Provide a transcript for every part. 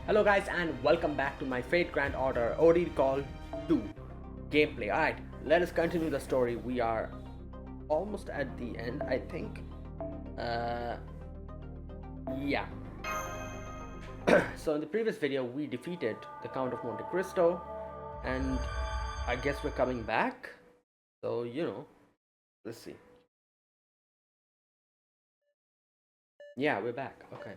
Hello guys and welcome back to my Fate Grand Order Ordeal Call 2 gameplay. Alright, let us continue the story. We are almost at the end, I think. Yeah. So in the previous video we defeated the Count of Monte Cristo and I guess we're coming back. So, let's see. Yeah, we're back. Okay.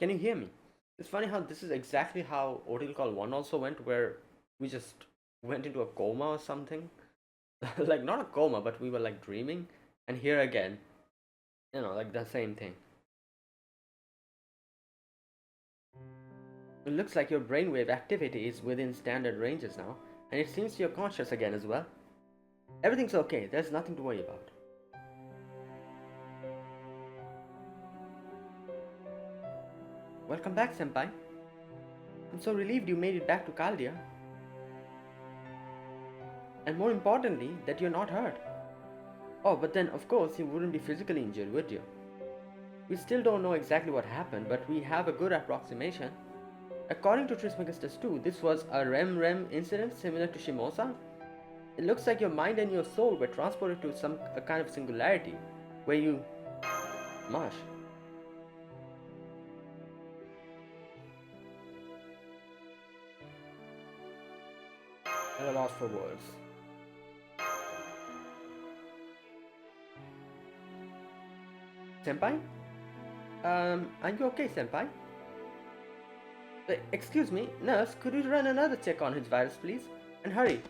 Can you hear me? It's funny how this is exactly how Ordeal Call 1 also went, where we just went into a coma or something. Like, not a coma, but we were like dreaming. And here again, like the same thing. It looks like your brainwave activity is within standard ranges now, and it seems you're conscious again as well. Everything's okay, there's nothing to worry about. Welcome back, Senpai. I'm so relieved you made it back to Caldia. And more importantly, that you're not hurt. Oh, but then of course you wouldn't be physically injured, would you? We still don't know exactly what happened, but we have a good approximation. According to Trismegistus 2, this was a REM incident similar to Shimosa. It looks like your mind and your soul were transported to a kind of singularity, where you... Marsh. At a loss for words. Senpai? Are you okay, Senpai? Excuse me, nurse, could you run another check on his virus, please? And hurry.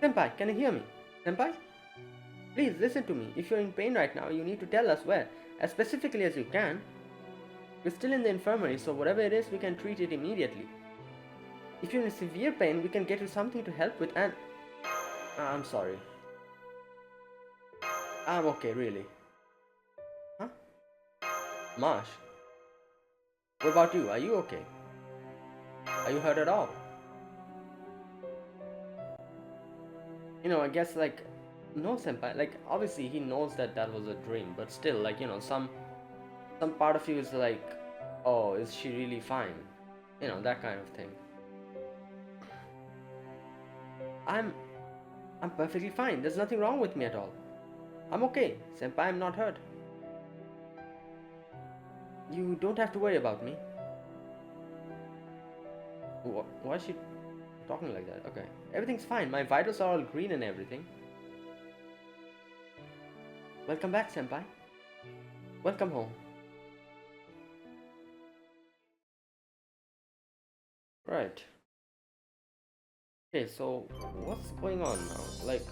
Senpai, can you hear me? Senpai? Please listen to me. If you're in pain right now, you need to tell us where, as specifically as you can. We're still in the infirmary, so whatever it is, we can treat it immediately. If you're in severe pain, we can get you something to help with and... I'm sorry. I'm okay, really. Huh? Marsh? What about you? Are you okay? Are you hurt at all? I guess, like, no, Senpai. Like, obviously he knows that that was a dream, but still, like, some part of you is like, oh, is she really fine? That kind of thing. I'm perfectly fine. There's nothing wrong with me at all. I'm okay, Senpai. I'm not hurt. You don't have to worry about me. Why is she talking like that? Okay. Everything's fine. My vitals are all green and everything. Welcome back, Senpai. Welcome home. Right. Okay, so what's going on now? Like,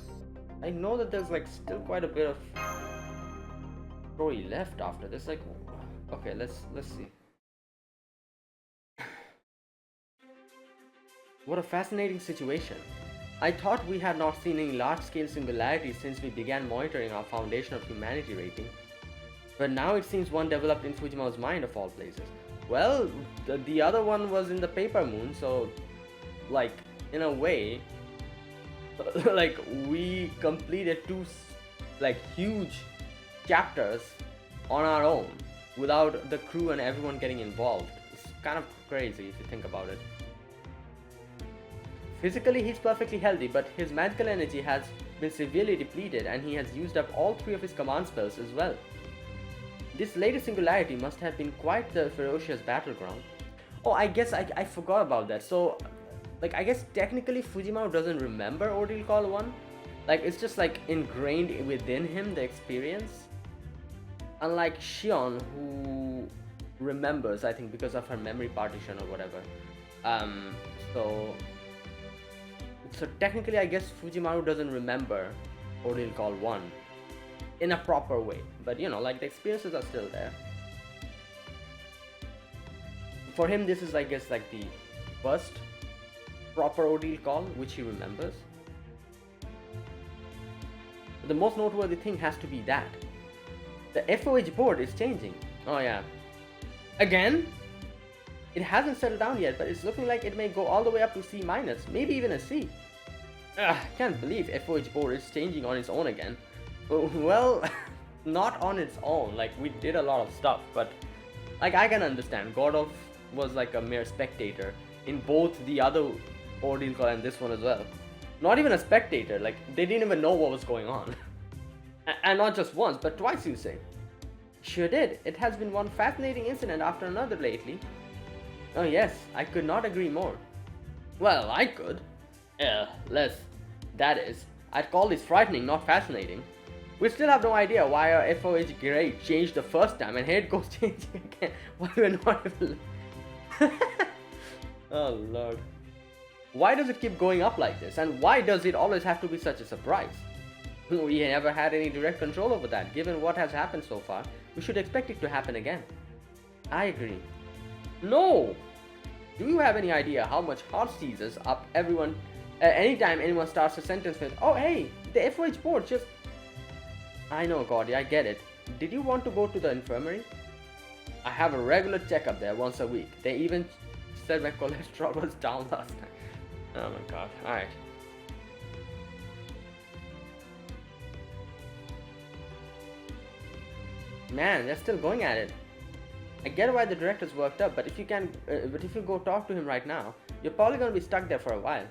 I know that there's like still quite a bit of story left after this. Like, okay, let's see. What a fascinating situation. I thought we had not seen any large-scale singularities since we began monitoring our Foundation of Humanity rating. But now it seems one developed in Fujimao's mind of all places. Well, the other one was in the Paper Moon, so, like, in a way, like, we completed two, like, huge chapters on our own without the crew and everyone getting involved. It's kind of crazy if you think about it. Physically, he's perfectly healthy, but his magical energy has been severely depleted and he has used up all 3 of his command spells as well. This latest singularity must have been quite the ferocious battleground. Oh, I guess I forgot about that. So, like, I guess technically Fujimao doesn't remember Ordeal Call 1. Like, it's just like ingrained within him, the experience. Unlike Shion, who remembers, I think, because of her memory partition or whatever. So technically, I guess Fujimaru doesn't remember Ordeal Call 1 in a proper way. But, like, the experiences are still there. For him, this is, I guess, like the first proper Ordeal Call, which he remembers. The most noteworthy thing has to be that the FOH board is changing. Oh yeah. Again? It hasn't settled down yet, but it's looking like it may go all the way up to C-, maybe even a C. Can't believe FOH board is changing on its own again. Well, not on its own. Like, we did a lot of stuff, but like, I can understand. God of was like a mere spectator in both the other Ordeal call and this one as well. Not even a spectator. Like, they didn't even know what was going on. And not just once, but twice, you say. Sure did. It has been one fascinating incident after another lately. Oh yes, I could not agree more. Well, I could. Less. That is, I'd call this frightening, not fascinating. We still have no idea why our FOH grade changed the first time and here it goes changing again. Why we're not able Oh lord. Why does it keep going up like this? And why does it always have to be such a surprise? We never had any direct control over that. Given what has happened so far, we should expect it to happen again. I agree. No! Do you have any idea how much heart seizes up everyone anytime anyone starts a sentence with, oh hey, the FOH board just... I know, Gordy, I get it. Did you want to go to the infirmary? I have a regular checkup there once a week. They even said my cholesterol was down last time. Oh my god, alright. Man, they're still going at it. I get why the director's worked up, but if you go talk to him right now, you're probably gonna be stuck there for a while.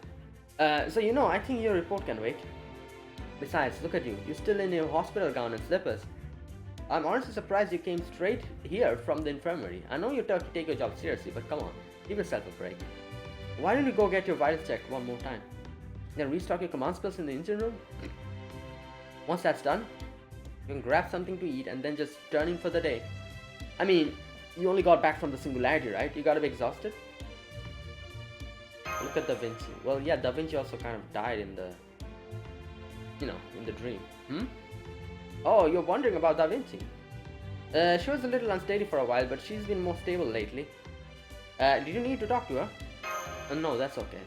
So you know, I think your report can wait. Besides, look at you. You're still in your hospital gown and slippers. I'm honestly surprised you came straight here from the infirmary. I know you take your job seriously, but come on, give yourself a break. Why don't you go get your vitals checked one more time? Then restock your command spells in the engine room? Once that's done, you can grab something to eat and then just turn in for the day. I mean, you only got back from the singularity, right? You gotta be exhausted. Look at Da Vinci. Well, yeah, Da Vinci also kind of died in the... in the dream. Oh, you're wondering about Da Vinci. She was a little unsteady for a while, but she's been more stable lately. Did you need to talk to her? No, that's okay.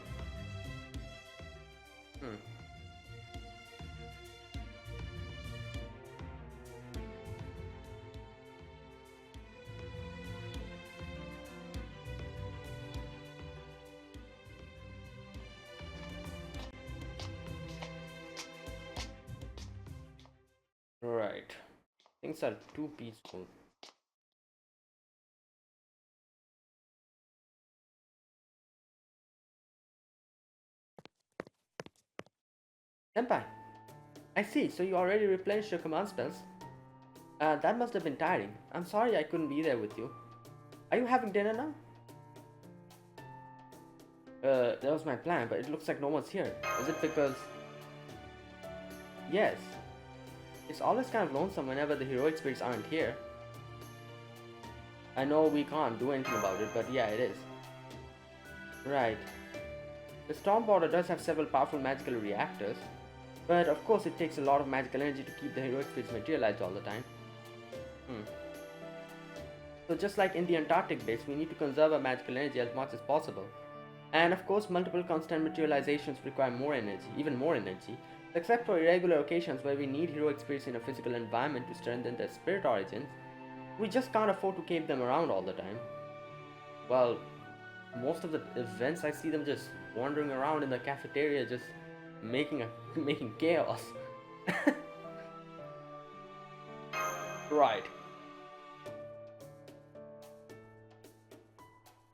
Right. Things are too peaceful. Senpai, I see, so you already replenished your command spells. That must have been tiring. I'm sorry I couldn't be there with you. Are you having dinner now? That was my plan, but it looks like no one's here. Is it because... Yes. It's always kind of lonesome whenever the heroic spirits aren't here. I know we can't do anything about it, but yeah, it is. Right. The Storm Border does have several powerful magical reactors, but of course it takes a lot of magical energy to keep the heroic spirits materialized all the time. So just like in the Antarctic base, we need to conserve our magical energy as much as possible. And of course, multiple constant materializations require more energy, even more energy, except for irregular occasions where we need heroic spirits in a physical environment to strengthen their spirit origins. We just can't afford to keep them around all the time. Well, most of the events I see them just wandering around in the cafeteria, just making chaos. Right.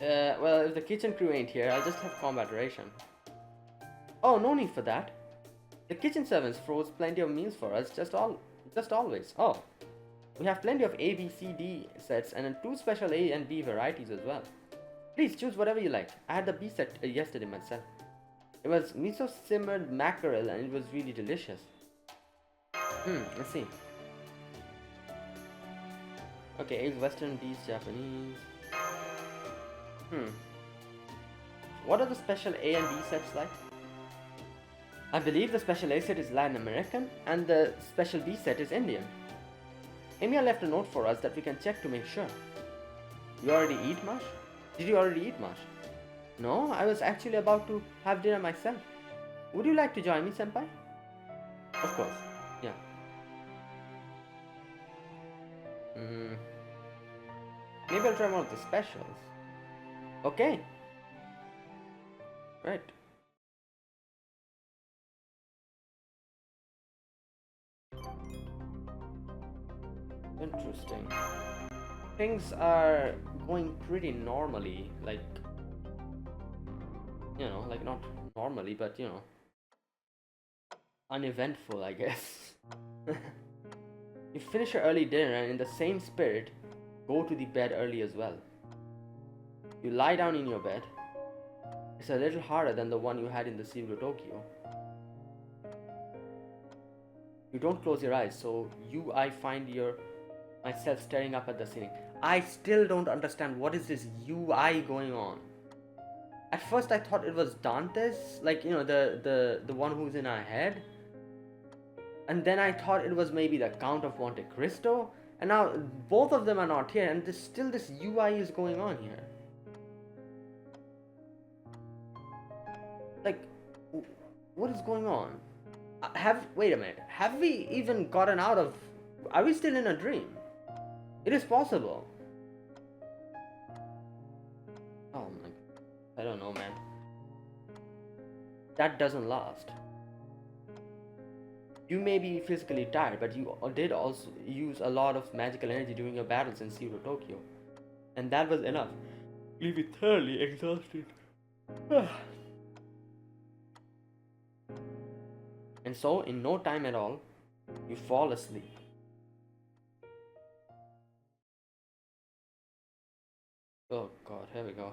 Well, if the kitchen crew ain't here, I'll just have combat ration. Oh, no need for that. The kitchen servants froze plenty of meals for us, just always. Oh, we have plenty of A, B, C, D sets and 2 special A and B varieties as well. Please choose whatever you like. I had the B set yesterday myself. It was miso simmered mackerel and it was really delicious. Let's see. Okay, A's Western, B's Japanese. What are the special A and B sets like? I believe the special A set is Latin American and the special B set is Indian. Emia left a note for us that we can check to make sure. You already eat mush? Did you already eat mush? No, I was actually about to have dinner myself. Would you like to join me, senpai? Of course, yeah. Maybe I'll try one of the specials. Okay. Right. Interesting. Things are going pretty normally, like, like not normally, but uneventful, I guess. You finish your early dinner and, in the same spirit, go to the bed early as well. You lie down in your bed. It's a little harder than the one you had in the Cebu Tokyo. You don't close your eyes, so I find myself staring up at the ceiling. I still don't understand what is this UI going on. At first I thought it was Dante's, like, the one who's in our head. And then I thought it was maybe the Count of Monte Cristo. And now both of them are not here, and still this UI is going on here. Like, what is going on? Wait a minute. Have we even gotten out of... Are we still in a dream? It is possible. Oh my... I don't know, man. That doesn't last. You may be physically tired, but you did also use a lot of magical energy during your battles in Zero Tokyo. And that was enough. Leave you thoroughly exhausted. And so, in no time at all, you fall asleep. Oh god, here we go.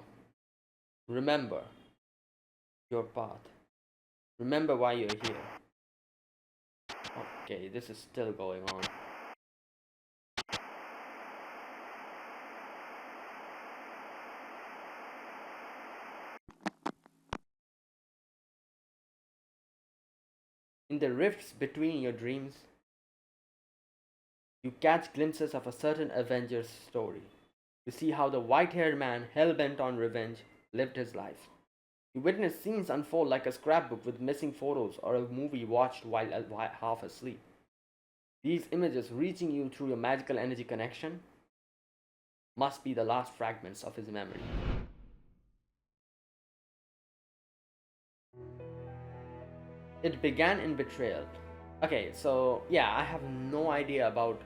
Remember your path. Remember why you're here. Okay, this is still going on. In the rifts between your dreams, you catch glimpses of a certain Avenger's story. You see how the white-haired man, hell-bent on revenge, lived his life. You witness scenes unfold like a scrapbook with missing photos or a movie watched while half asleep. These images reaching you through your magical energy connection must be the last fragments of his memory. It began in betrayal. Okay, so yeah, I have no idea about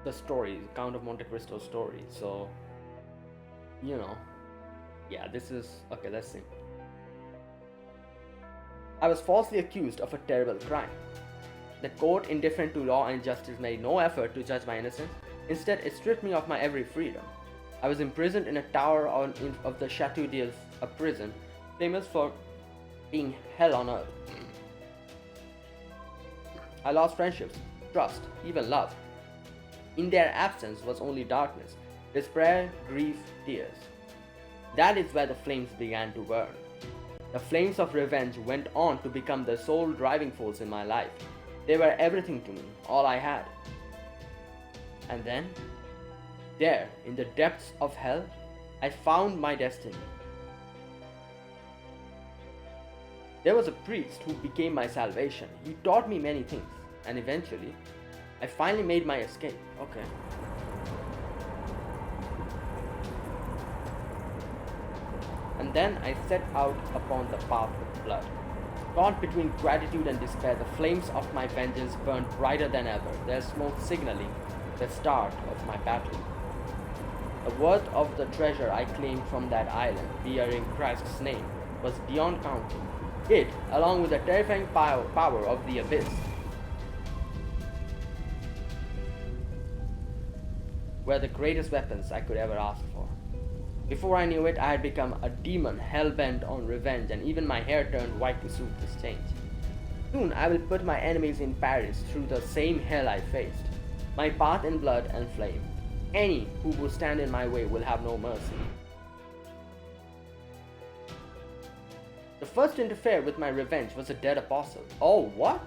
the story, Count of Monte Cristo story, so yeah, this is okay. Let's see. I was falsely accused of a terrible crime. The court, indifferent to law and justice, made no effort to judge my innocence. Instead, it stripped me of my every freedom. I was imprisoned in a tower of the Chateau d'If, a prison famous for being hell on earth. I lost friendships, trust, even love. In their absence was only darkness, despair, grief, tears. That is where the flames began to burn. The flames of revenge went on to become the sole driving force in my life. They were everything to me, all I had. And then, there, in the depths of hell, I found my destiny. There was a priest who became my salvation. He taught me many things, and eventually, I finally made my escape. Okay. And then I set out upon the path of blood. Caught between gratitude and despair, the flames of my vengeance burned brighter than ever, their smoke signaling the start of my battle. The worth of the treasure I claimed from that island, bearing Christ's name, was beyond counting. It, along with the terrifying power of the abyss, were the greatest weapons I could ever ask for. Before I knew it, I had become a demon hell-bent on revenge, and even my hair turned white to suit this change. Soon I will put my enemies in Paris through the same hell I faced, my path in blood and flame. Any who will stand in my way will have no mercy. The first to interfere with my revenge was a dead apostle. Oh, what?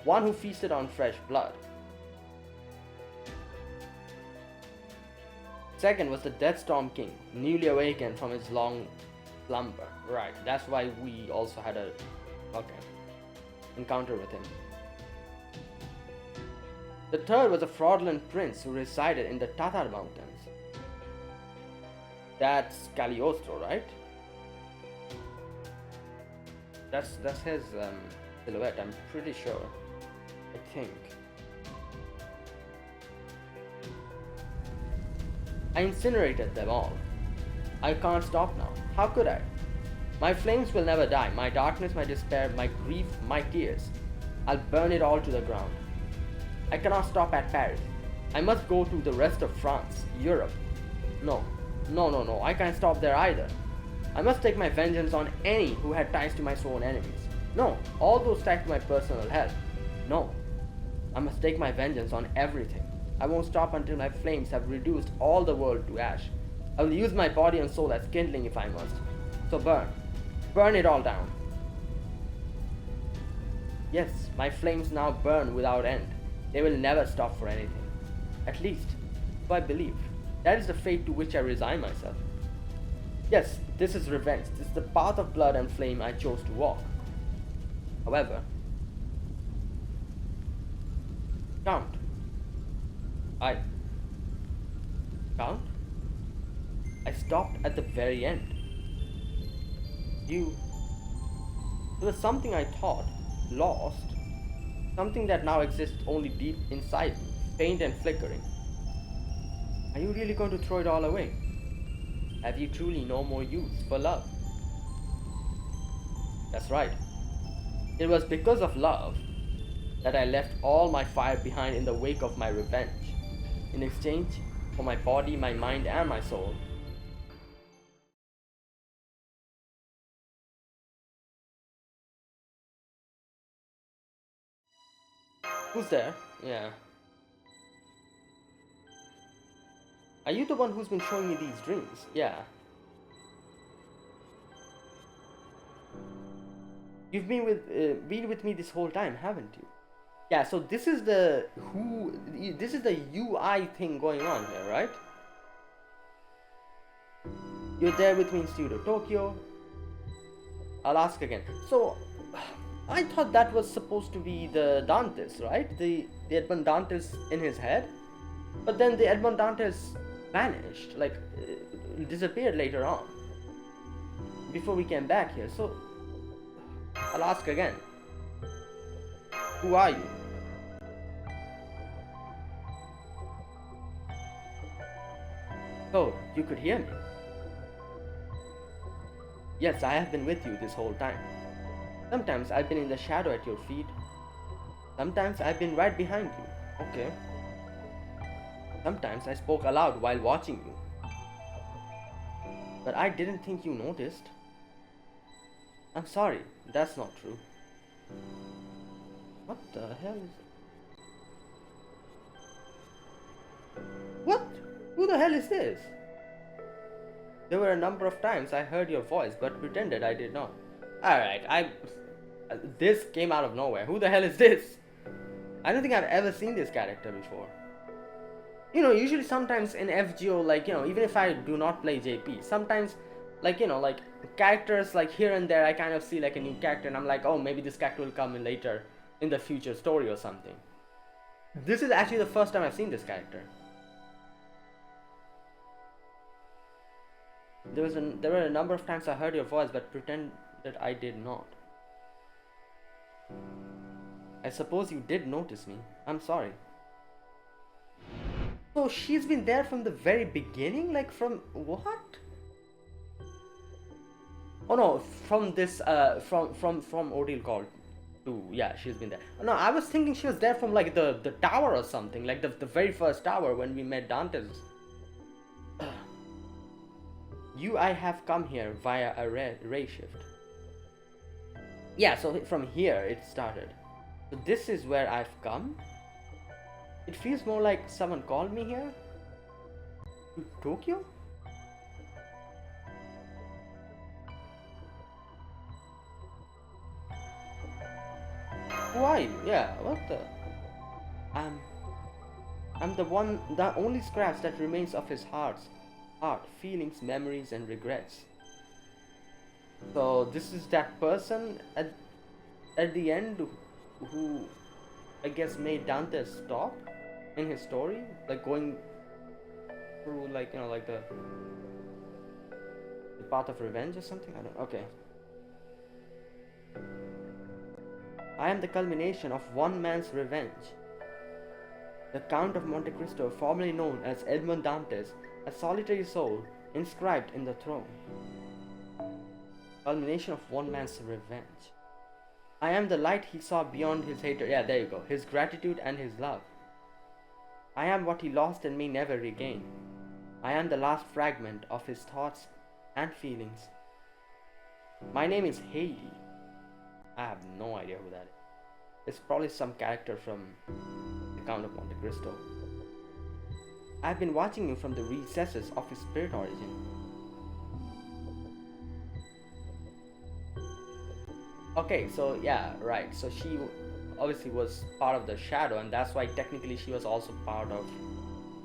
One who feasted on fresh blood. Second was the Deathstorm King, newly awakened from his long slumber. Right, that's why we also had a encounter with him. The third was a fraudulent prince who resided in the Tatar Mountains. That's Cagliostro, right? That's his silhouette, I'm pretty sure. I think. I incinerated them all. I can't stop now. How could I? My flames will never die. My darkness, my despair, my grief, my tears. I'll burn it all to the ground. I cannot stop at Paris. I must go to the rest of France, Europe. No, no, I can't stop there either. I must take my vengeance on any who had ties to my sworn enemies. No, all those tied to my personal hell. No, I must take my vengeance on everything. I won't stop until my flames have reduced all the world to ash. I will use my body and soul as kindling if I must. So burn. Burn it all down. Yes, my flames now burn without end. They will never stop for anything. At least, so I believe. That is the fate to which I resign myself. Yes, this is revenge. This is the path of blood and flame I chose to walk. However, Count. Count? I stopped at the very end. There was something I thought, lost, something that now exists only deep inside me, faint and flickering. Are you really going to throw it all away? Have you truly no more use for love? That's right. It was because of love that I left all my fire behind in the wake of my revenge, in exchange for my body, my mind, and my soul. Who's there? Yeah. Are you the one who's been showing me these dreams? Yeah. You've been with me this whole time, haven't you? Yeah, so this is the UI thing going on here, right? You're there with me in Studio Tokyo. I'll ask again. So, I thought that was supposed to be the Dantes, right? The Edmond Dantes in his head. But then the Edmond Dantes vanished, like disappeared later on. Before we came back here, so I'll ask again. Who are you? Oh, you could hear me. Yes, I have been with you this whole time. Sometimes I've been in the shadow at your feet. Sometimes I've been right behind you. Okay. Sometimes I spoke aloud while watching you. But I didn't think you noticed. I'm sorry, that's not true. What the hell is it? What? Who the hell is this? There were a number of times I heard your voice but pretended I did not. Alright, this came out of nowhere. Who the hell is this? I don't think I've ever seen this character before. You know, usually sometimes in FGO, like, you know, even if I do not play JP, sometimes, like, you know, like, characters, like, here and there, I kind of see, like, a new character, and I'm like, oh, maybe this character will come in later in the future story or something. This is actually the first time I've seen this character. There were a number of times I heard your voice, but pretend that I did not. I suppose you did notice me. I'm sorry. So she's been there from the very beginning? Like from what? Oh no, from this from Ordeal called to, yeah, she's been there. No, I was thinking she was there from like the tower or something, like the very first tower when we met Dantes. I have come here via a ray shift. Yeah, so from here it started. So this is where I've come. It feels more like someone called me here. To Tokyo? Who are you? Yeah, what the? I'm the only scratch that remains of his heart, feelings, memories, and regrets. So this is that person at the end who I guess made Dante stop in his story, like going through, like, you know, like the path of revenge or something. I don't. Okay. I am the culmination of one man's revenge. The Count of Monte Cristo, formerly known as Edmond Dantes, A solitary soul inscribed in the throne. Culmination of one man's revenge. I am the light he saw beyond his hatred. Yeah, there you go. His gratitude and his love. I am what he lost and may never regain. I am the last fragment of his thoughts and feelings. My name is Haiti. I have no idea who that is. It's probably some character from The Count of Monte Cristo. I've been watching you from the recesses of his spirit origin. Okay, so yeah, right. So she obviously was part of the shadow, and that's why technically she was also part of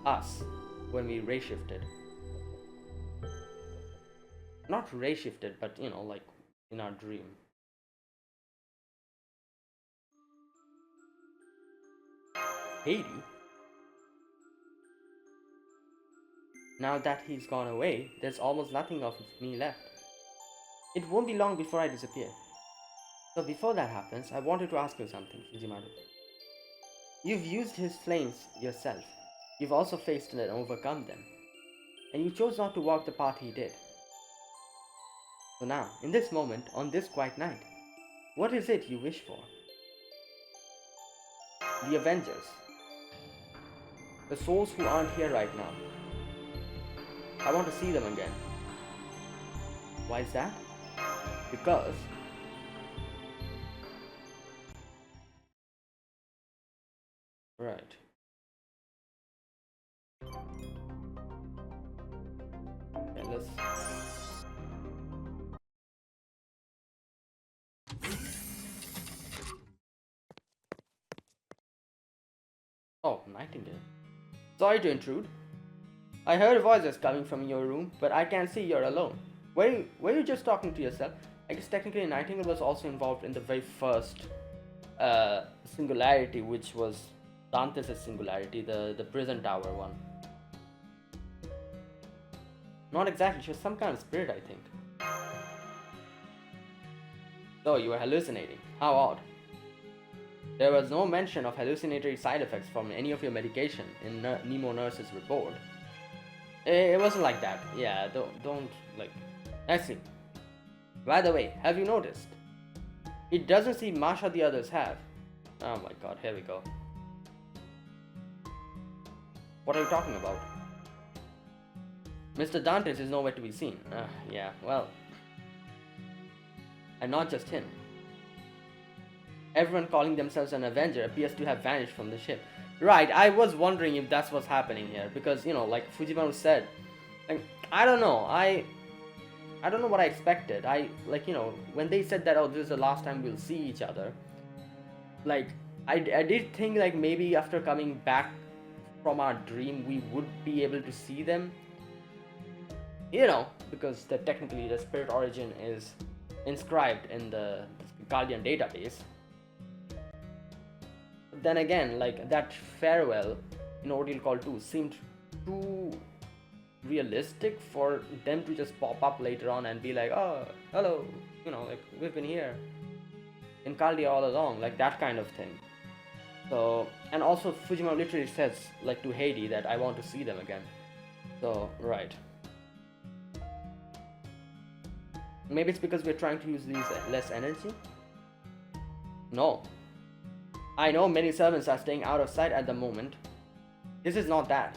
us when we ray shifted. Not ray shifted, but you know, like in our dream. Haiti? Now that he's gone away, there's almost nothing of me left. It won't be long before I disappear. So before that happens, I wanted to ask you something, Fujimaru. You've used his flames yourself. You've also faced and overcome them. And you chose not to walk the path he did. So now, in this moment, on this quiet night, what is it you wish for? The Avengers. The souls who aren't here right now. I want to see them again. Why is that? Because right. Okay, let's. Oh, Nightingale. Sorry to intrude. I heard voices coming from your room, but I can't see you're alone. Were you just talking to yourself? I guess technically Nightingale was also involved in the very first singularity, which was Dante's singularity, the prison tower one. Not exactly, she was some kind of spirit, I think. So you were hallucinating. How odd. There was no mention of hallucinatory side effects from any of your medication in Nemo Nurse's report. It wasn't like that. Yeah, don't like. I see. By the way, have you noticed? It doesn't seem Masha the others have. Oh my god, here we go. What are you talking about? Mr. Dantes is nowhere to be seen. Yeah, well. And not just him. Everyone calling themselves an Avenger appears to have vanished from the ship. Right, I was wondering if that's what's happening here. Because, you know, like Fujimaru said, like, I don't know. I don't know what I expected. When they said that, oh, this is the last time we'll see each other. Like, I did think, like, maybe after coming back from our dream, we would be able to see them. You know, because technically the spirit origin is inscribed in the Guardian database. But then again, like, that farewell in Ordeal Call 2 seemed too realistic for them to just pop up later on and be like, oh, hello, you know, like, we've been here in Caldia all along, like that kind of thing. So, and also Fujima literally says, like, to Heidi that I want to see them again. So, right. Maybe it's because we're trying to use less energy? No. I know many servants are staying out of sight at the moment. This is not that.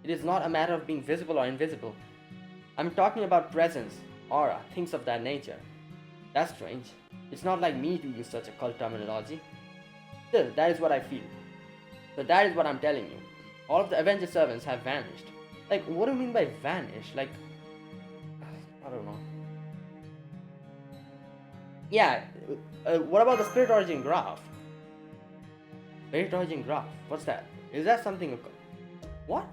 It is not a matter of being visible or invisible. I'm talking about presence, aura, things of that nature. That's strange. It's not like me to use such a cult terminology. Still, that is what I feel. So that is what I'm telling you. All of the Avenger servants have vanished. Like, what do you mean by vanish? Like, I don't know. Yeah, what about the Spirit Origin graph? Spirit Origin graph, what's that? Is that something... What?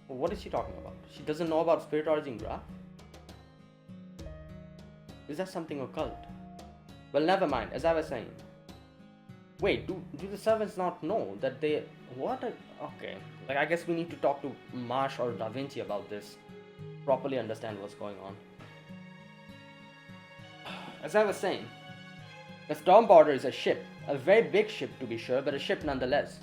What is she talking about? She doesn't know about Spirit Origin graph? Is that something occult? Well, never mind, as I was saying. Wait, do the servants not know that they... What? Okay, like, I guess we need to talk to Marsh or Da Vinci about this. Properly understand what's going on. As I was saying, the Stormborder is a ship. A very big ship to be sure, but a ship nonetheless.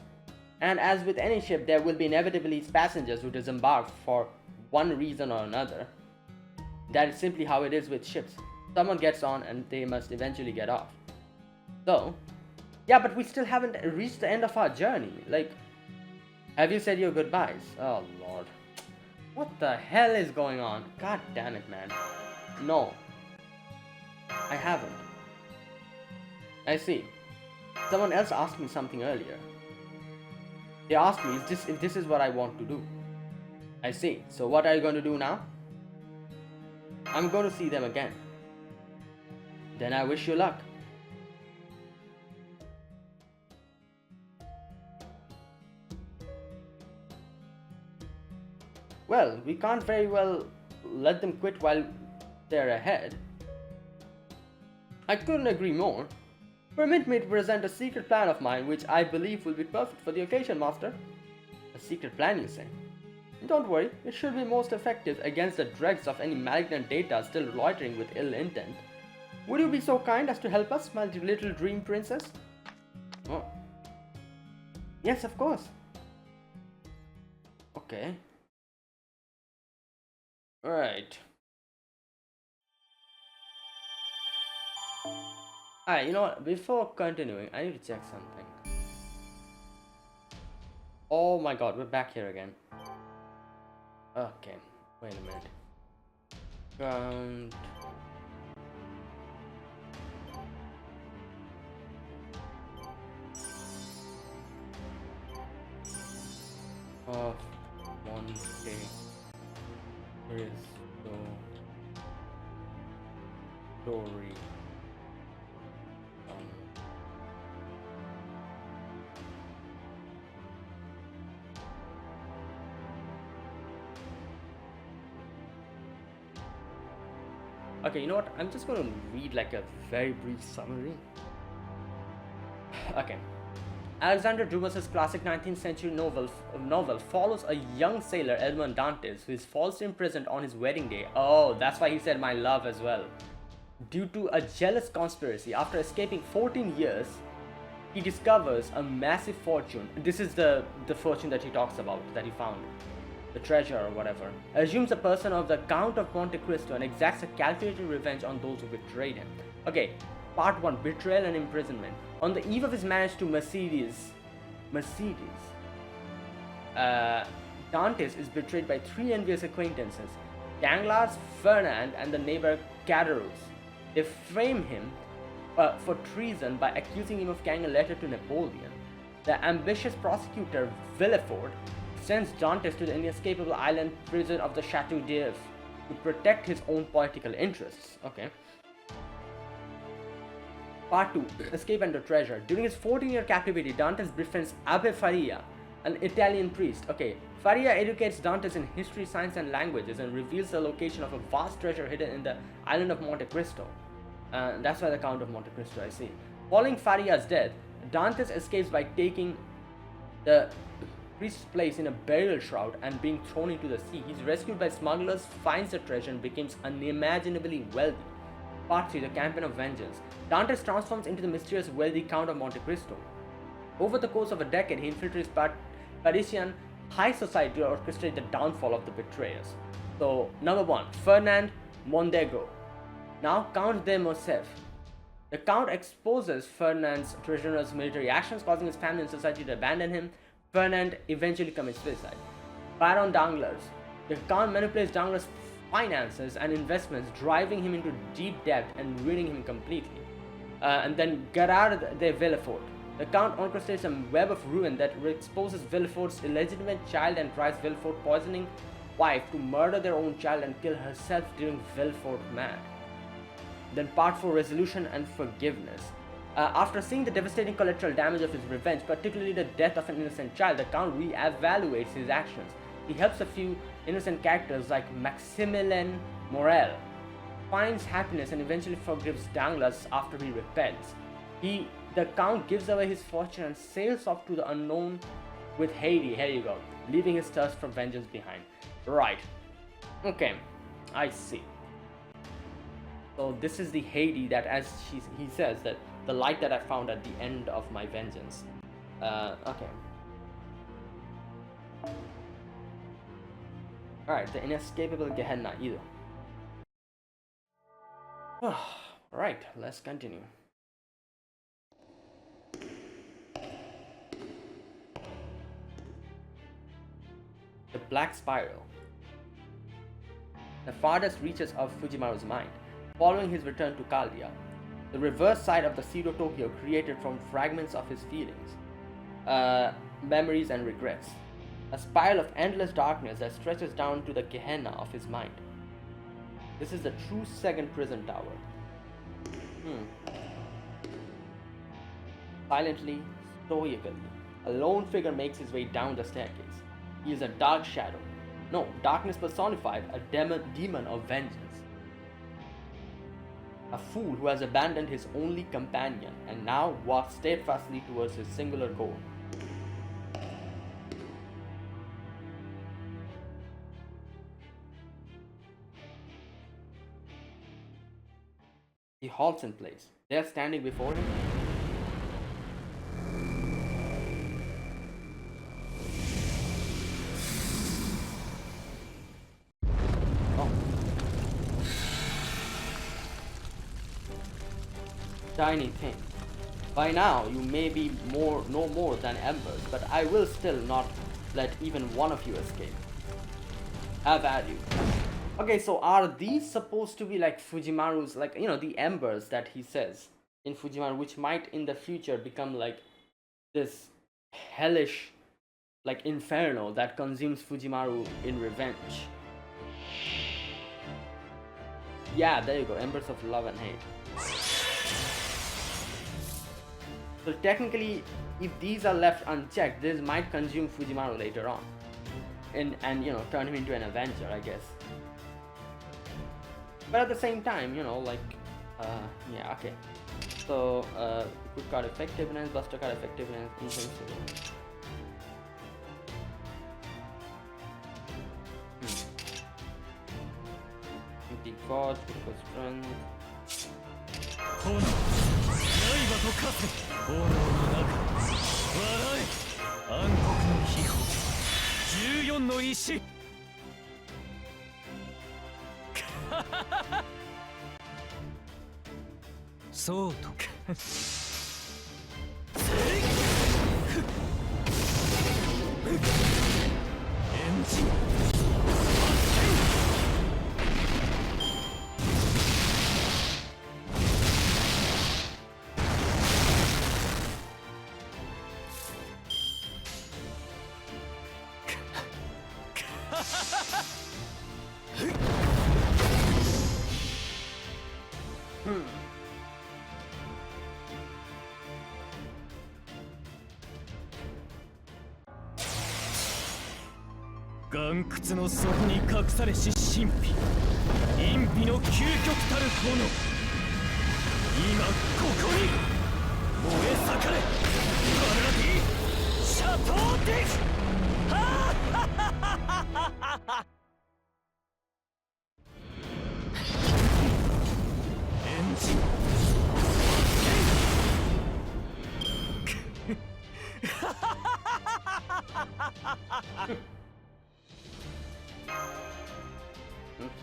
And as with any ship, there will be inevitably passengers who disembark for one reason or another. That is simply how it is with ships. Someone gets on and they must eventually get off. So, yeah, but we still haven't reached the end of our journey. Like, have you said your goodbyes? Oh lord. What the hell is going on? God damn it, man. No. I haven't. I see. Someone else asked me something earlier. They asked me if this is what I want to do. I see. So what are you going to do now? I'm going to see them again. Then I wish you luck. Well, we can't very well let them quit while they're ahead. I couldn't agree more. Permit me to present a secret plan of mine which I believe will be perfect for the occasion, Master. A secret plan, you say? Don't worry, it should be most effective against the dregs of any malignant data still loitering with ill intent. Would you be so kind as to help us, my little dream princess? Oh. Yes, of course. Okay. Alright. Alright, you know what? Before continuing, I need to check something. Oh my god, we're back here again. Okay, wait a minute. Ground. Of 1K crystal story. Okay, you know what? I'm just going to read like a very brief summary. Okay. Alexander Dumas's classic 19th century novel follows a young sailor, Edmond Dantes, who is falsely imprisoned on his wedding day. Oh, that's why he said my love as well. Due to a jealous conspiracy, after escaping 14 years, he discovers a massive fortune. This is the fortune that he talks about, that he found. The treasure or whatever, assumes the person of the Count of Monte Cristo and exacts a calculated revenge on those who betrayed him. Okay, part 1, betrayal and imprisonment. On the eve of his marriage to Mercedes, Dantes is betrayed by 3 envious acquaintances, Danglars, Fernand, and the neighbor Caderousse. They frame him for treason by accusing him of carrying a letter to Napoleon. The ambitious prosecutor Villefort sends Dantes to the inescapable island prison of the Chateau d'If to protect his own political interests. Okay. Part 2, Escape and the Treasure. During his 14-year captivity, Dantes befriends Abbe Faria, an Italian priest. Okay, Faria educates Dantes in history, science, and languages and reveals the location of a vast treasure hidden in the island of Monte Cristo. That's why the Count of Monte Cristo, I see. Following Faria's death, Dantes escapes by taking the priest's place in a burial shroud and being thrown into the sea. He's rescued by smugglers, finds the treasure, and becomes unimaginably wealthy. Part 3, The Campaign of Vengeance. Dantes transforms into the mysterious wealthy Count of Monte Cristo. Over the course of a decade, he infiltrates Parisian high society to orchestrate the downfall of the betrayers. So, number 1, Fernand Mondego. Now, Count de Morcerf. The Count exposes Fernand's treacherous military actions, causing his family and society to abandon him. Fernand eventually commits suicide. Baron Danglars. The Count manipulates Danglars' finances and investments, driving him into deep debt and ruining him completely. And then Gerard de Villefort. The Count orchestrates a web of ruin that exposes Villefort's illegitimate child and drives Villefort's poisoning wife to murder their own child and kill herself during Villefort mad. Then part 4, Resolution and Forgiveness. After seeing the devastating collateral damage of his revenge, particularly the death of an innocent child, the Count re-evaluates his actions. He helps a few innocent characters like Maximilien Morel, finds happiness, and eventually forgives Danglars after he repents. The Count gives away his fortune and sails off to the unknown with Haiti, here you go, leaving his thirst for vengeance behind. Right. Okay, I see. So this is the Haiti that, as he says, that the light that I found at the end of my vengeance. Okay. Alright, the inescapable Gehenna either. Alright, let's continue. The Black Spiral. The farthest reaches of Fujimaru's mind, following his return to Chaldea. The reverse side of the pseudo Tokyo created from fragments of his feelings, memories, and regrets. A spiral of endless darkness that stretches down to the Gehenna of his mind. This is the true second prison tower. Silently, stoically, a lone figure makes his way down the staircase. He is a dark shadow. No, darkness personified, a demon of vengeance. A fool who has abandoned his only companion and now walks steadfastly towards his singular goal. He halts in place. They are standing before him. Oh. Tiny thing. By now you may be no more than embers, but I will still not let even one of you escape. Have at you. Okay, so are these supposed to be like Fujimaru's, like, you know, the embers that he says in Fujimaru, which might in the future become like this hellish, like, inferno that consumes Fujimaru in revenge? Yeah, there you go, embers of love and hate. So technically, if these are left unchecked, this might consume Fujimaru later on, and you know, turn him into an avenger, I guess. But at the same time, you know, like, yeah, okay. So, good card effectiveness, buster card effectiveness, invincible. Empty god, critical strength. So to岩窟の底に隠されし神秘、陰秘の究極たる炎、今ここに燃え盛れ、パラディシャトーディフ、ははははは。エンジン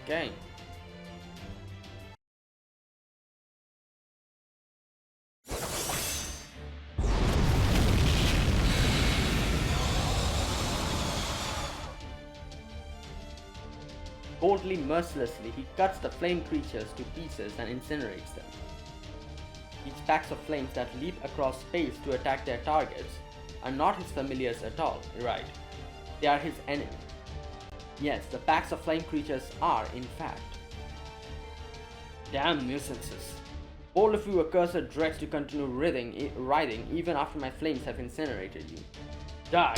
Okay. Boldly, mercilessly, he cuts the flame creatures to pieces and incinerates them. These packs of flames that leap across space to attack their targets are not his familiars at all, right? They are his enemy. Yes, the packs of flame creatures are, in fact. Damn nuisances. All of you accursed dregs to continue writhing even after my flames have incinerated you. Die!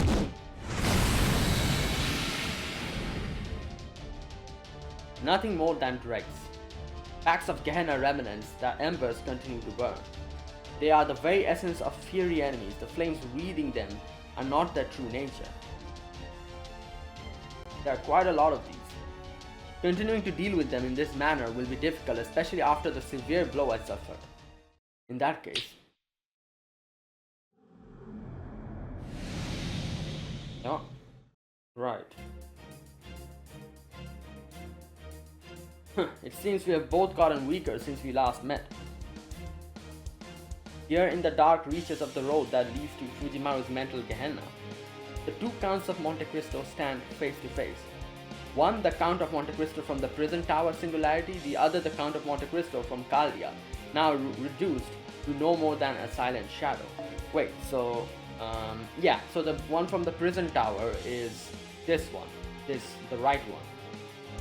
Nothing more than dregs. Packs of Gehenna remnants, the embers continue to burn. They are the very essence of fiery enemies. The flames wreathing them are not their true nature. There are quite a lot of these. Continuing to deal with them in this manner will be difficult, especially after the severe blow I suffered. In that case. No. Right. It seems we have both gotten weaker since we last met. Here in the dark reaches of the road that leads to Fujimaru's mental Gehenna, the two Counts of Monte Cristo stand face to face. One, the Count of Monte Cristo from the prison tower singularity, the other the Count of Monte Cristo from Caldia, now reduced to no more than a silent shadow. Wait, so, yeah, so the one from the prison tower is this one, the right one.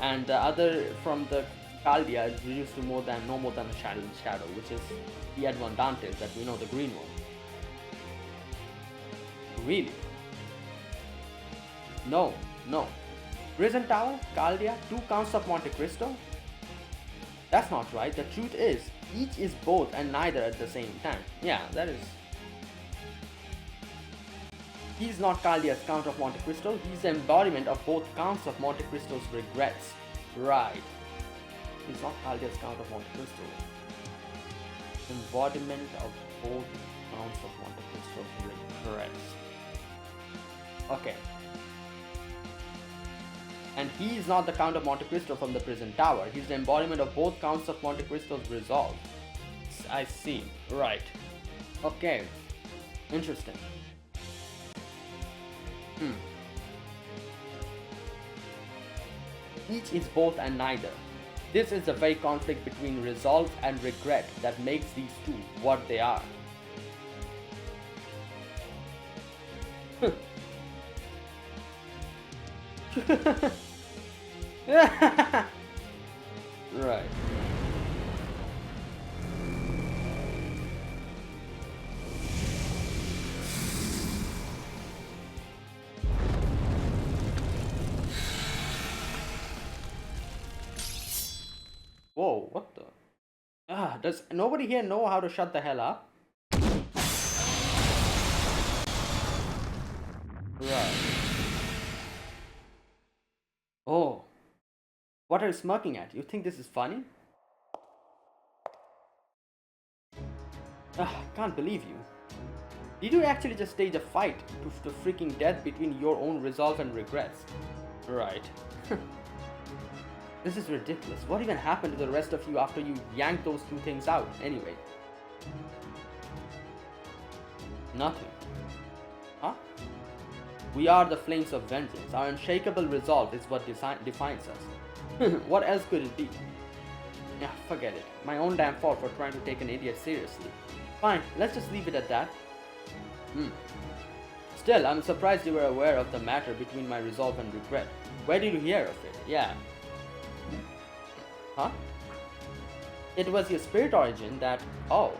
And the other from the Caldia is reduced to no more than a shadow, which is the Edmond Dantes that we know, the green one. Really? No. Prison Tower, Caldia, two Counts of Monte Cristo? That's not right. The truth is, each is both and neither at the same time. Yeah, that is... He's not Caldia's Count of Monte Cristo, he's the embodiment of both Counts of Monte Cristo's regrets. Right. He's not Caldia's Count of Monte Cristo. Embodiment of both Counts of Monte Cristo's regrets. Okay. And he is not the Count of Monte Cristo from the prison tower. He's the embodiment of both Counts of Monte Cristo's resolve. I see. Right. Okay. Interesting. Each is both and neither. This is the very conflict between resolve and regret that makes these two what they are. Right. Whoa, what the? Does nobody here know how to shut the hell up? Right. Oh. What are you smirking at? You think this is funny? Can't believe you. Did you actually just stage a fight to freaking death between your own resolve and regrets? Right. This is ridiculous. What even happened to the rest of you after you yanked those two things out, anyway? Nothing. Huh? We are the flames of vengeance. Our unshakable resolve is what defines us. What else could it be? Yeah, forget it. My own damn fault for trying to take an idiot seriously. Fine, let's just leave it at that. Still, I'm surprised you were aware of the matter between my resolve and regret. Where did you hear of it? Yeah. Huh? It was your spirit origin that... Oh,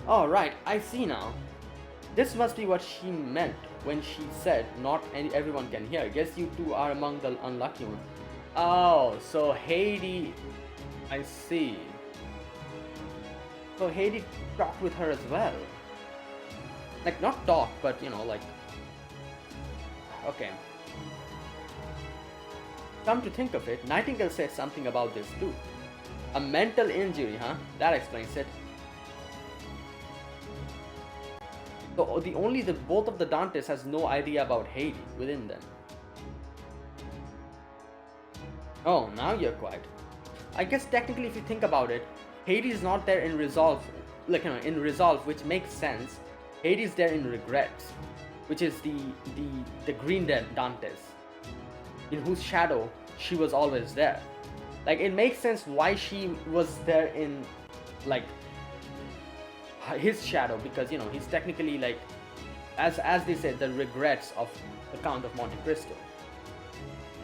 right, I see now. This must be what she meant when she said not everyone can hear. Guess you two are among the unlucky ones. Oh, so Heidi... I see. So Heidi talked with her as well. Like, not talk, but you know, like... Okay. Come to think of it, Nightingale said something about this too. A mental injury, huh? That explains it. So both of the Dantes has no idea about Heidi within them. Oh, now you're quiet. I guess technically if you think about it, Heidi is not there in resolve, like, you know, in resolve, which makes sense. Heidi is there in regrets, which is the green Dantes, in whose shadow she was always there. Like, it makes sense why she was there in, like, his shadow, because, you know, he's technically, like, as they said, the regrets of the Count of Monte Cristo.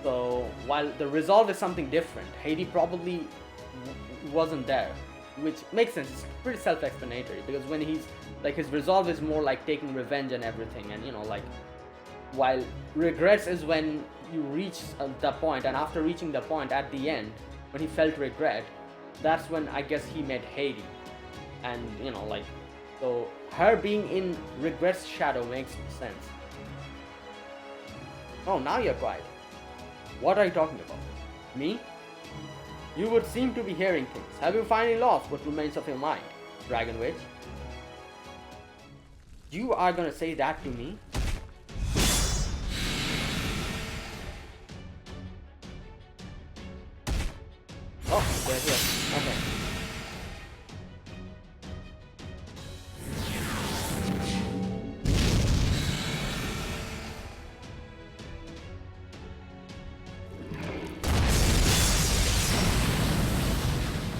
So while the resolve is something different, Heidi probably wasn't there, which makes sense. It's pretty self-explanatory, because when he's like, his resolve is more like taking revenge and everything, and you know, like, while regrets is when you reach the point, and after reaching the point at the end when he felt regret, that's when I guess he met Heidi. And you know, like, so her being in regret's shadow makes sense. Oh, now you're quiet. What are you talking about? Me? You would seem to be hearing things. Have you finally lost what remains of your mind, Dragon Witch? You are gonna say that to me? Oh, they're here. Okay.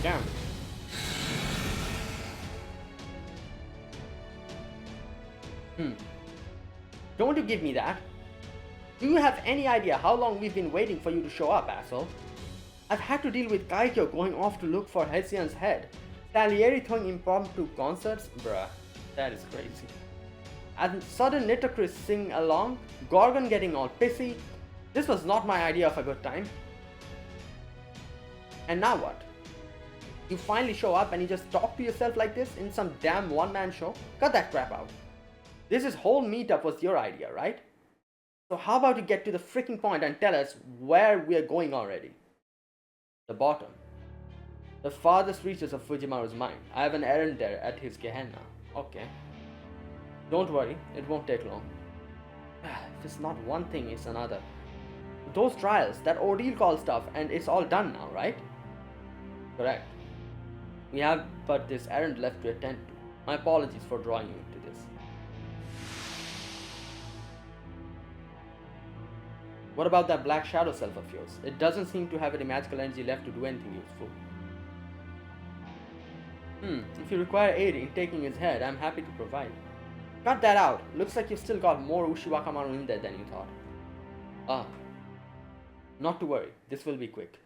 Damn. Don't you give me that. Do you have any idea how long we've been waiting for you to show up, asshole? I've had to deal with Kaito going off to look for Hessian's head, Salieri throwing impromptu concerts, bruh, that is crazy. And sudden Nitocris singing along, Gorgon getting all pissy. This was not my idea of a good time. And now what? You finally show up and you just talk to yourself like this in some damn one-man show? Cut that crap out. This whole meetup was your idea, right? So how about you get to the freaking point and tell us where we're going already? The bottom. The farthest reaches of Fujimaru's mind. I have an errand there at his Gehenna. Okay. Don't worry, it won't take long. If it's not one thing, it's another. Those trials, that Ordeal call stuff, and it's all done now, right? Correct. We have but this errand left to attend to. My apologies for drawing you into this. What about that black shadow self of yours? It doesn't seem to have any magical energy left to do anything useful. If you require aid in taking his head, I'm happy to provide. Cut that out. Looks like you've still got more Ushiwakamaru in there than you thought. Ah. Not to worry, this will be quick.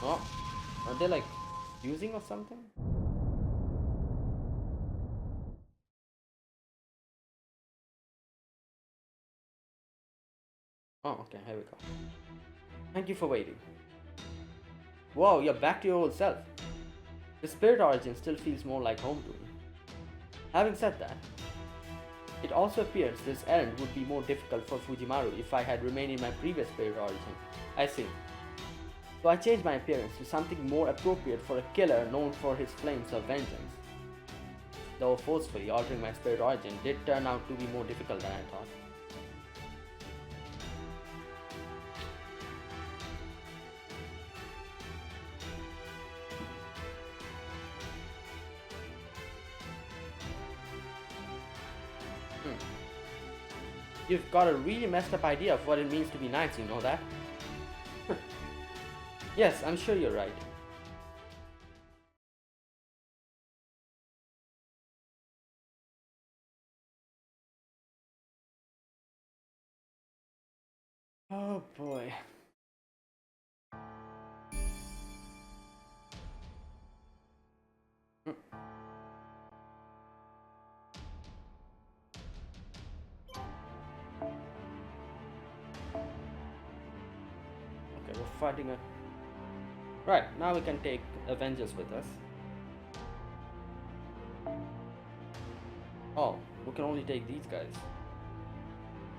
Oh, are they like using or something? Oh, okay, here we go. Thank you for waiting. Whoa, you're back to your old self. The spirit origin still feels more like home to me. Having said that, it also appears this errand would be more difficult for Fujimaru if I had remained in my previous spirit origin. I see. So I changed my appearance to something more appropriate for a killer known for his flames of vengeance. Though forcefully altering my spirit origin did turn out to be more difficult than I thought. You've got a really messed up idea of what it means to be nice, you know that? Yes, I'm sure you're right. Oh boy. Okay, we're fighting a... Right, now we can take Avengers with us. Oh, we can only take these guys.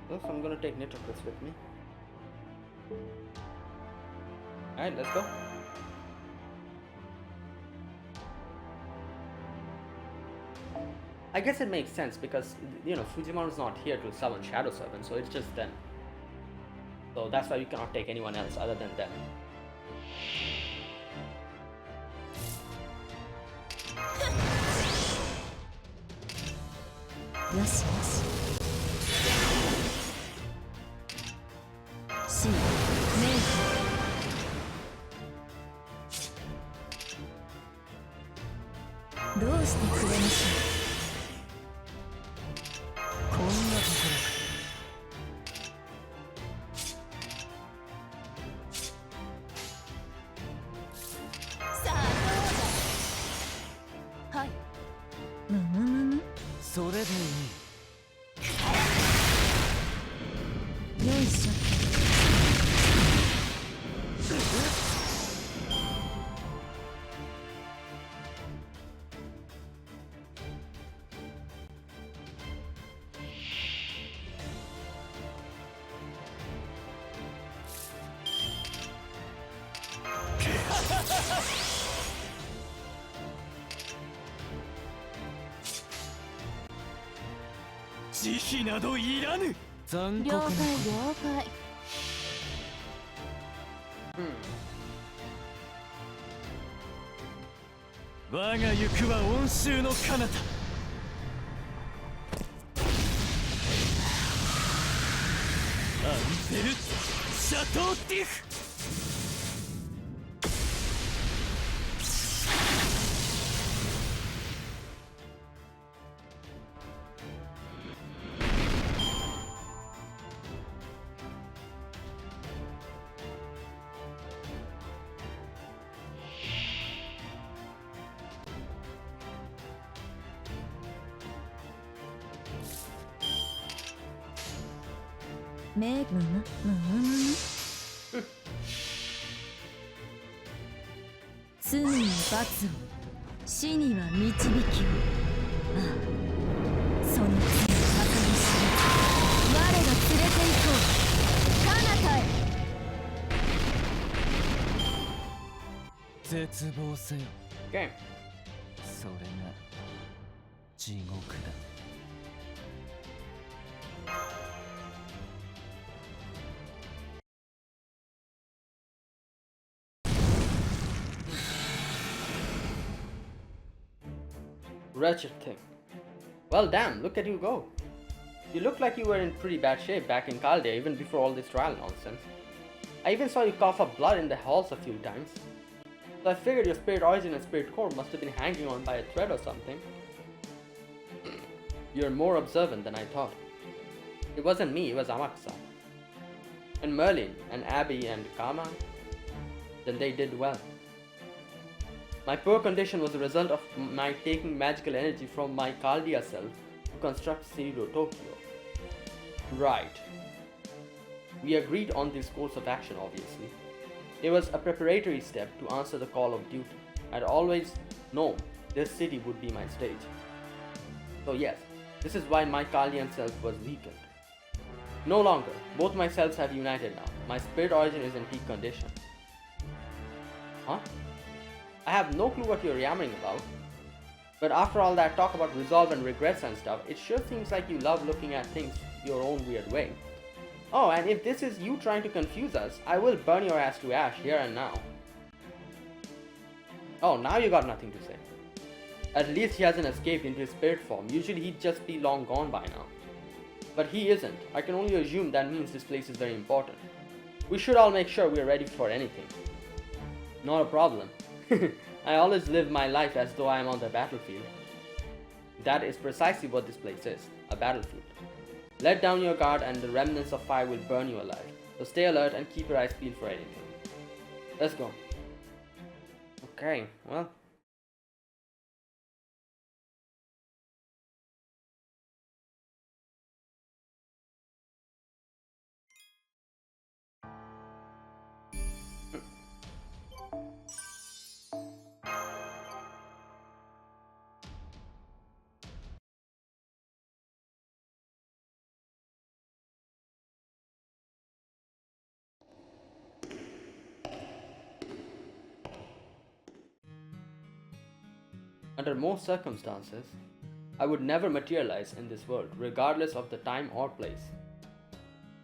So I'm gonna take Nitocris with me. Alright, let's go. I guess it makes sense because, you know, Fujimaru's not here to summon Shadow Servant, so it's just them. So that's why we cannot take anyone else other than them. Yes, yes. See,どうしてくれましょう。こんなところ。さあどうだ。はい。むむむむ。それでいい。よいしょ。慈悲などいらぬ。残酷な。了解了解。我が行くは温州の彼方。アンペル・シャトーティフ。めむむむむむ罪に罰を死には導きを。ああ、その罪を計り知り我が連れて行こう彼方へ。絶望せよ。 Okay. それが地獄だ。Wretched thing. Well, damn, look at you go. You look like you were in pretty bad shape back in Chaldea even before all this trial nonsense. I even saw you cough up blood in the halls a few times. So I figured your spirit origin and spirit core must have been hanging on by a thread or something. You're more observant than I thought. It wasn't me, it was Amakusa. And Merlin, and Abby, and Kama. Then they did well. My poor condition was a result of my taking magical energy from my Chaldea self to construct Shiriro Tokyo. Right. We agreed on this course of action, obviously. It was a preparatory step to answer the call of duty. I'd always known this city would be my stage. So yes, this is why my Chaldean self was weakened. No longer. Both my selves have united now. My spirit origin is in peak condition. Huh? I have no clue what you're yammering about. But after all that talk about resolve and regrets and stuff, it sure seems like you love looking at things your own weird way. Oh, and if this is you trying to confuse us, I will burn your ass to ash here and now. Oh, now you got nothing to say. At least he hasn't escaped into his spirit form. Usually he'd just be long gone by now. But he isn't. I can only assume that means this place is very important. We should all make sure we're ready for anything. Not a problem. I always live my life as though I am on the battlefield. That is precisely what this place is, a battlefield. Let down your guard and the remnants of fire will burn you alive. So stay alert and keep your eyes peeled for anything. Let's go. Okay, well. Under most circumstances, I would never materialize in this world, regardless of the time or place.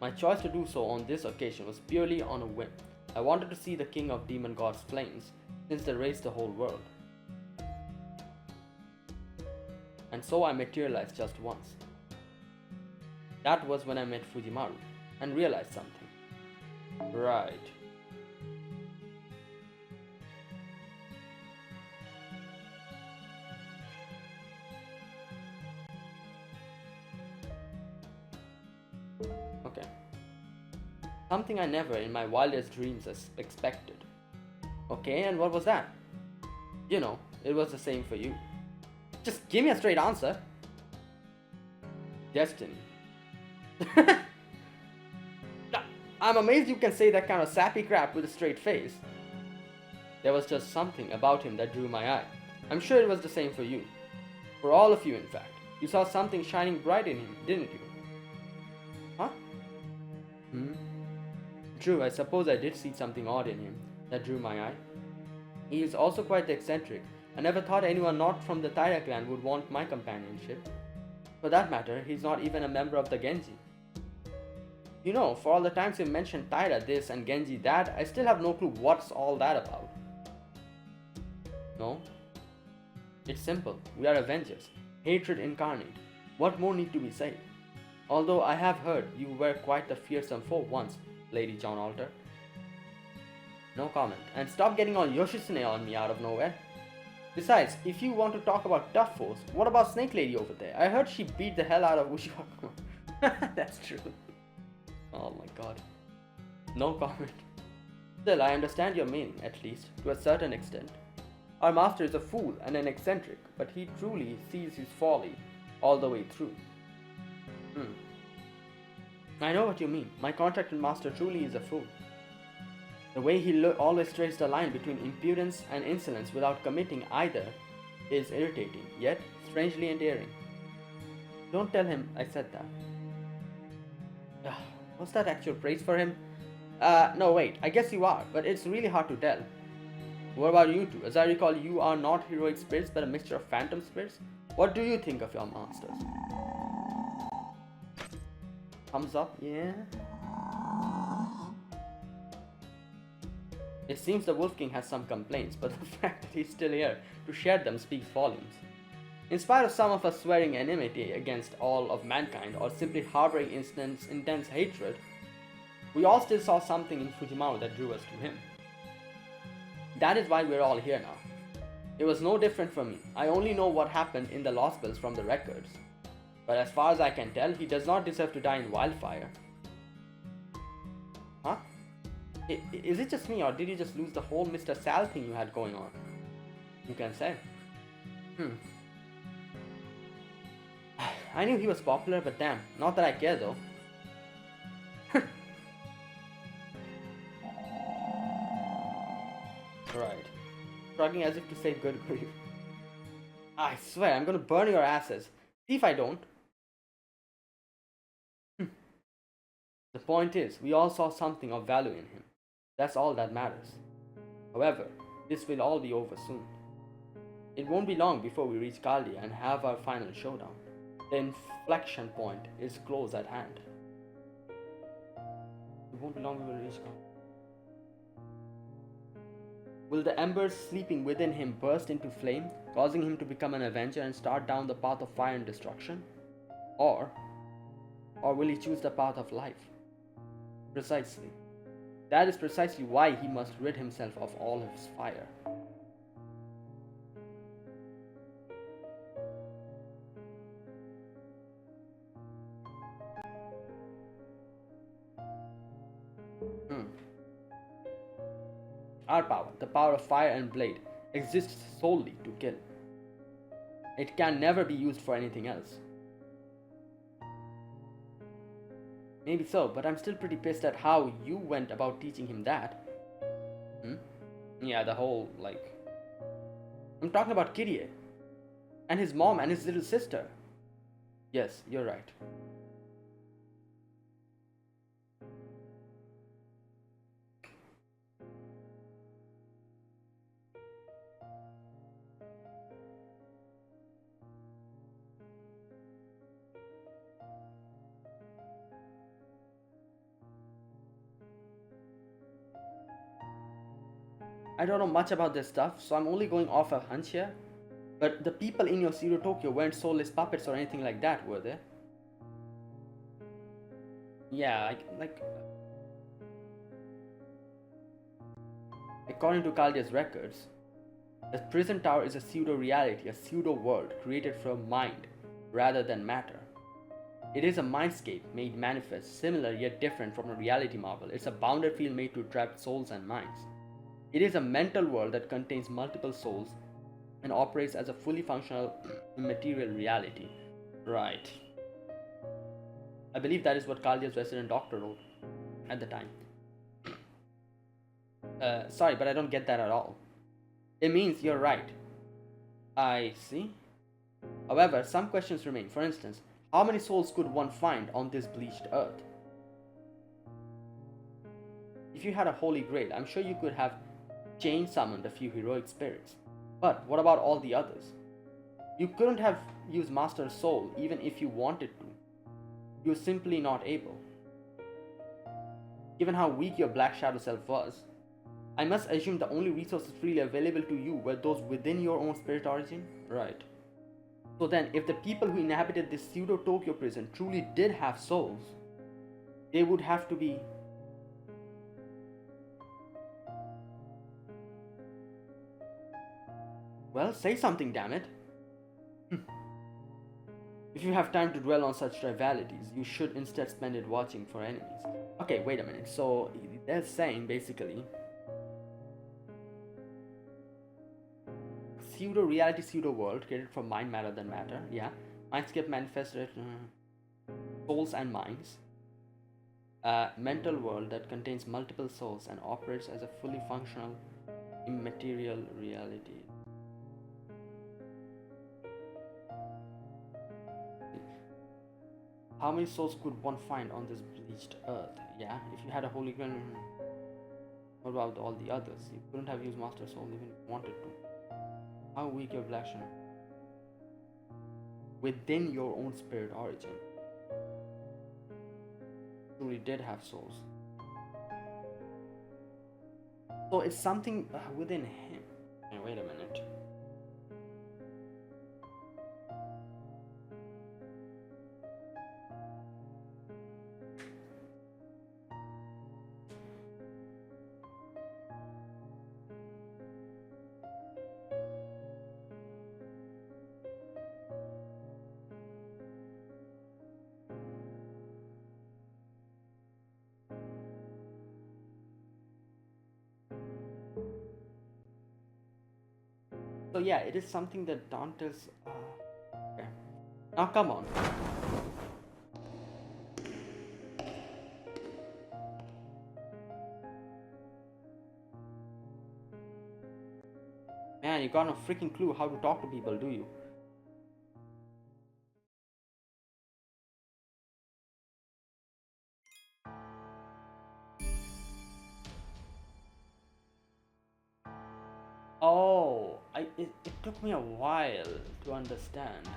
My choice to do so on this occasion was purely on a whim. I wanted to see the king of demon gods' flames, since they raised the whole world. And so I materialized just once. That was when I met Fujimaru, and realized something. Right. Okay. Something I never in my wildest dreams expected. Okay, and what was that? You know, it was the same for you. Just give me a straight answer. Destiny. I'm amazed you can say that kind of sappy crap with a straight face. There was just something about him that drew my eye. I'm sure it was the same for you. For all of you, in fact. You saw something shining bright in him, didn't you? Huh? True, I suppose I did see something odd in him that drew my eye. He is also quite eccentric. I never thought anyone not from the Taira clan would want my companionship. For that matter, he's not even a member of the Genji. You know, for all the times you mentioned Taira this and Genji that, I still have no clue what's all that about. No? It's simple. We are Avengers. Hatred incarnate. What more need to be said? Although I have heard you were quite the fearsome foe once, Lady John Alter. No comment. And stop getting all Yoshitsune on me out of nowhere. Besides, if you want to talk about tough foes, what about Snake Lady over there? I heard she beat the hell out of Uchiha. That's true. Oh my god. No comment. Still, I understand your meaning, at least, to a certain extent. Our master is a fool and an eccentric, but he truly sees his folly all the way through. I know what you mean. My contracted master truly is a fool. The way he always strays the line between impudence and insolence without committing either is irritating, yet strangely endearing. Don't tell him I said that. Was that actual praise for him? No wait, I guess you are, but it's really hard to tell. What about you two? As I recall, you are not heroic spirits but a mixture of phantom spirits. What do you think of your masters? Thumbs up, yeah? It seems the Wolf King has some complaints, but the fact that he's still here to share them speaks volumes. In spite of some of us swearing enmity against all of mankind or simply harboring intense hatred, we all still saw something in Fujimaro that drew us to him. That is why we're all here now. It was no different for me. I only know what happened in the Lost Bills from the records. But as far as I can tell, he does not deserve to die in wildfire. Huh? Is it just me, or did you just lose the whole Mr. Sal thing you had going on? You can say. I knew he was popular, but damn, not that I care though. Right. Shrugging as if to say good grief. I swear, I'm gonna burn your asses. See if I don't. The point is, we all saw something of value in him. That's all that matters. However, this will all be over soon. It won't be long before we reach Kaldia and have our final showdown. The inflection point is close at hand. It won't be long before we reach Kaldia. Will the embers sleeping within him burst into flame, causing him to become an Avenger and start down the path of fire and destruction? Or will he choose the path of life? Precisely. That is precisely why he must rid himself of all his fire. Our power, the power of fire and blade, exists solely to kill. It can never be used for anything else. Maybe so, but I'm still pretty pissed at how you went about teaching him that. Yeah, the whole, I'm talking about Kirie. And his mom and his little sister. Yes, you're right. I don't know much about this stuff, so I'm only going off a hunch here. But the people in your Zero Tokyo weren't soulless puppets or anything like that, were they? Yeah, according to Kaldia's records, the prison tower is a pseudo-reality, a pseudo-world created from mind rather than matter. It is a mindscape made manifest, similar yet different from a reality marvel. It's a bounded field made to trap souls and minds. It is a mental world that contains multiple souls and operates as a fully functional immaterial reality. Right. I believe that is what Kaldia's resident doctor wrote at the time. Sorry, but I don't get that at all. It means you're right. I see. However, some questions remain. For instance, how many souls could one find on this bleached earth? If you had a holy grail, I'm sure you could have chain summoned a few heroic spirits. But what about all the others? You couldn't have used Master's soul even if you wanted to. You're simply not able. given how weak your Black Shadow self was. I must assume the only resources freely available to you were those within your own spirit origin? Right. So then, if the people who inhabited this pseudo-Tokyo prison truly did have souls, they would have to be... Well, say something, damn it. If you have time to dwell on such trivialities, you should instead spend it watching for enemies. Okay, wait a minute. So, they're saying, basically... Pseudo-reality, pseudo-world created from mind, matter than matter. Yeah. Mindscape manifested souls and minds. Mental world that contains multiple souls and operates as a fully functional immaterial reality. How many souls could one find on this bleached earth? Yeah, if you had a holy grail, what about all the others? You couldn't have used Master Soul even if you wanted to. How weak your Black Shadow within your own spirit origin truly did have souls. So it's something within him. Hey, wait a minute. So yeah, it is something that Dante's... okay. Now come on. Man, you got no freaking clue how to talk to people, do you? Oh, it took me a while to understand.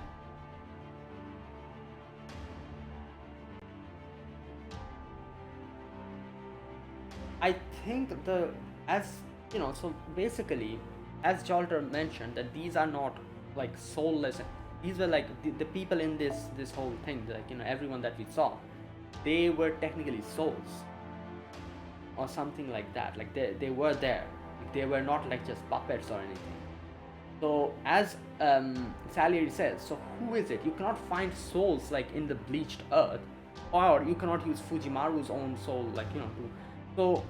I think so basically, as Jolter mentioned, that these are not like soulless. These were like the people in this whole thing, like, everyone that we saw, they were technically souls or something like that. Like they were there. They were not like just puppets or anything. So as Salieri says, so who is it? You cannot find souls like in the bleached earth, or you cannot use Fujimaru's own soul, like, so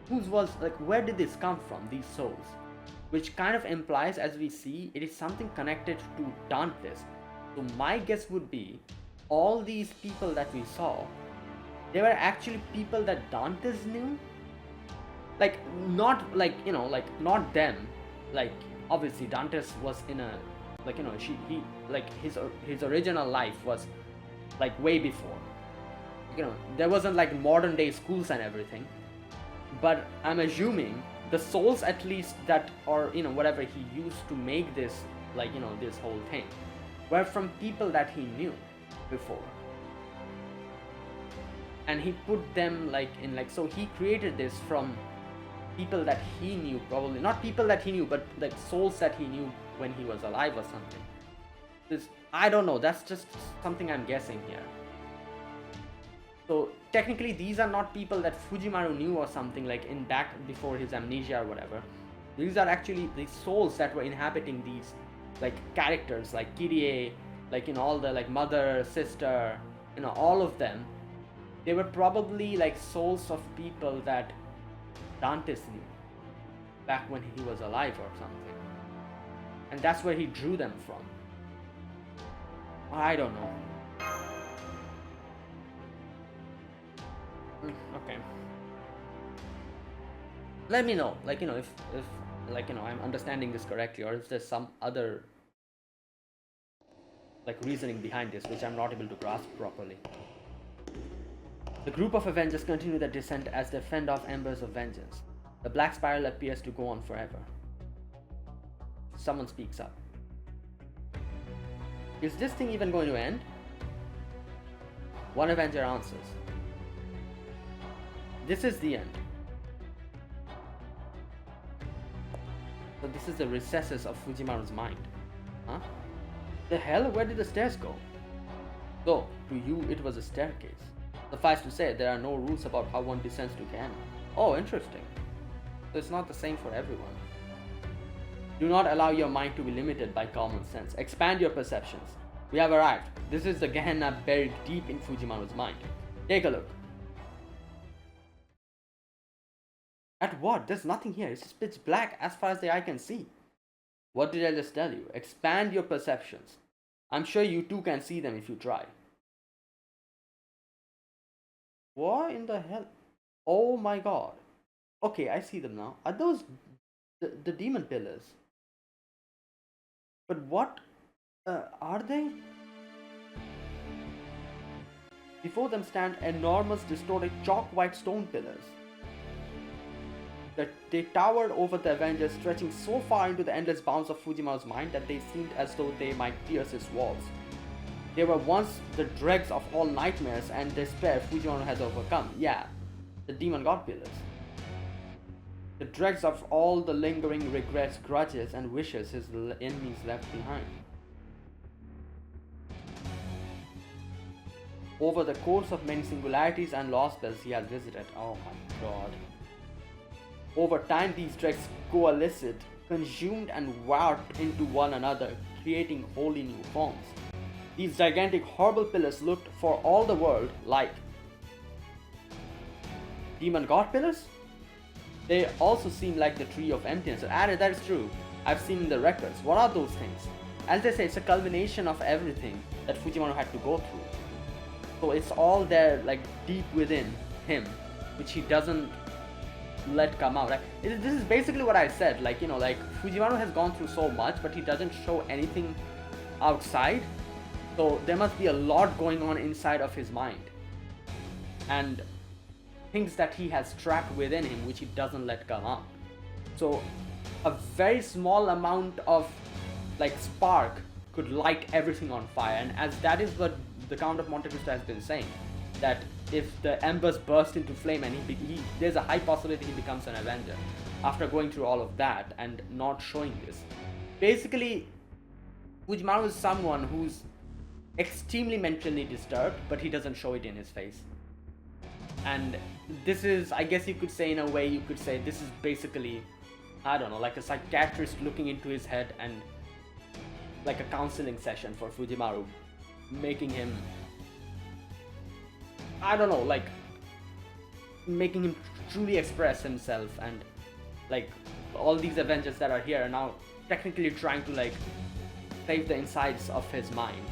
whose was, like, where did this come from, these souls? Which kind of implies, as we see, it is something connected to Dante's. So my guess would be all these people that we saw, they were actually people that Dante's knew. Like, not like, like, not them. Like, obviously Dante's was in a, like, he like his original life was like way before. There wasn't like modern day schools and everything. But I'm assuming the souls, at least, that, or whatever he used to make this, like, this whole thing, were from people that he knew before. And he put them like in, like, so he created this from people that he knew, probably not people that he knew, but like souls that he knew when he was alive or something. This, I don't know, that's just something I'm guessing here. So technically these are not people that Fujimaru knew or something, like in back before his amnesia or whatever. These are actually the souls that were inhabiting these, like, characters like Kirie, like, all the, like, mother, sister, all of them. They were probably like souls of people that Dante's knew back when he was alive or something, and that's where he drew them from. I don't know. Okay, let me know, like, if like, I'm understanding this correctly, or if there's some other, like, reasoning behind this which I'm not able to grasp properly. The group of Avengers continue their descent as they fend off embers of vengeance. The black spiral appears to go on forever. Someone speaks up. Is this thing even going to end? One Avenger answers. This is the end. So this is the recesses of Fujimaru's mind. Huh? The hell? Where did the stairs go? So, to you it was a staircase. Suffice to say, there are no rules about how one descends to Gehenna. Oh, interesting. So it's not the same for everyone. Do not allow your mind to be limited by common sense. Expand your perceptions. We have arrived. This is the Gehenna buried deep in Fujimaru's mind. Take a look. At what? There's nothing here. It's just pitch black as far as the eye can see. What did I just tell you? Expand your perceptions. I'm sure you too can see them if you try. What in the hell? Oh my god. Okay, I see them now. Are those the demon pillars? But what are they? Before them stand enormous distorted chalk white stone pillars. That they towered over the Avengers, stretching so far into the endless bounds of Fujimaru's mind that they seemed as though they might pierce its walls. They were once the dregs of all nightmares and despair Fujimaru has overcome. Yeah, the demon god pillars. The dregs of all the lingering regrets, grudges, and wishes his enemies left behind. Over the course of many singularities and lost spells he has visited. Oh my god. Over time, these dregs coalesced, consumed and warped into one another, creating wholly new forms. These gigantic horrible pillars looked for all the world like demon god pillars. They also seem like the tree of emptiness. That is true. I've seen in the records. What are those things? As they say, it's a culmination of everything that Fujimaru had to go through. So it's all there, like deep within him, which he doesn't let come out. Like, this is basically what I said. Like, you know, like Fujimaru has gone through so much, but he doesn't show anything outside. So there must be a lot going on inside of his mind, and things that he has trapped within him which he doesn't let come out. So a very small amount of like spark could light everything on fire, and as that is what the Count of Monte Cristo has been saying, that if the embers burst into flame and there's a high possibility he becomes an Avenger after going through all of that and not showing this. Basically, Fujimaru is someone who's extremely mentally disturbed, but he doesn't show it in his face. And this is, I guess you could say, in a way, you could say this is basically, I don't know, like a psychiatrist looking into his head, and like a counseling session for Fujimaru, making him, I don't know, like making him truly express himself. And like all these Avengers that are here are now technically trying to like save the insides of his mind,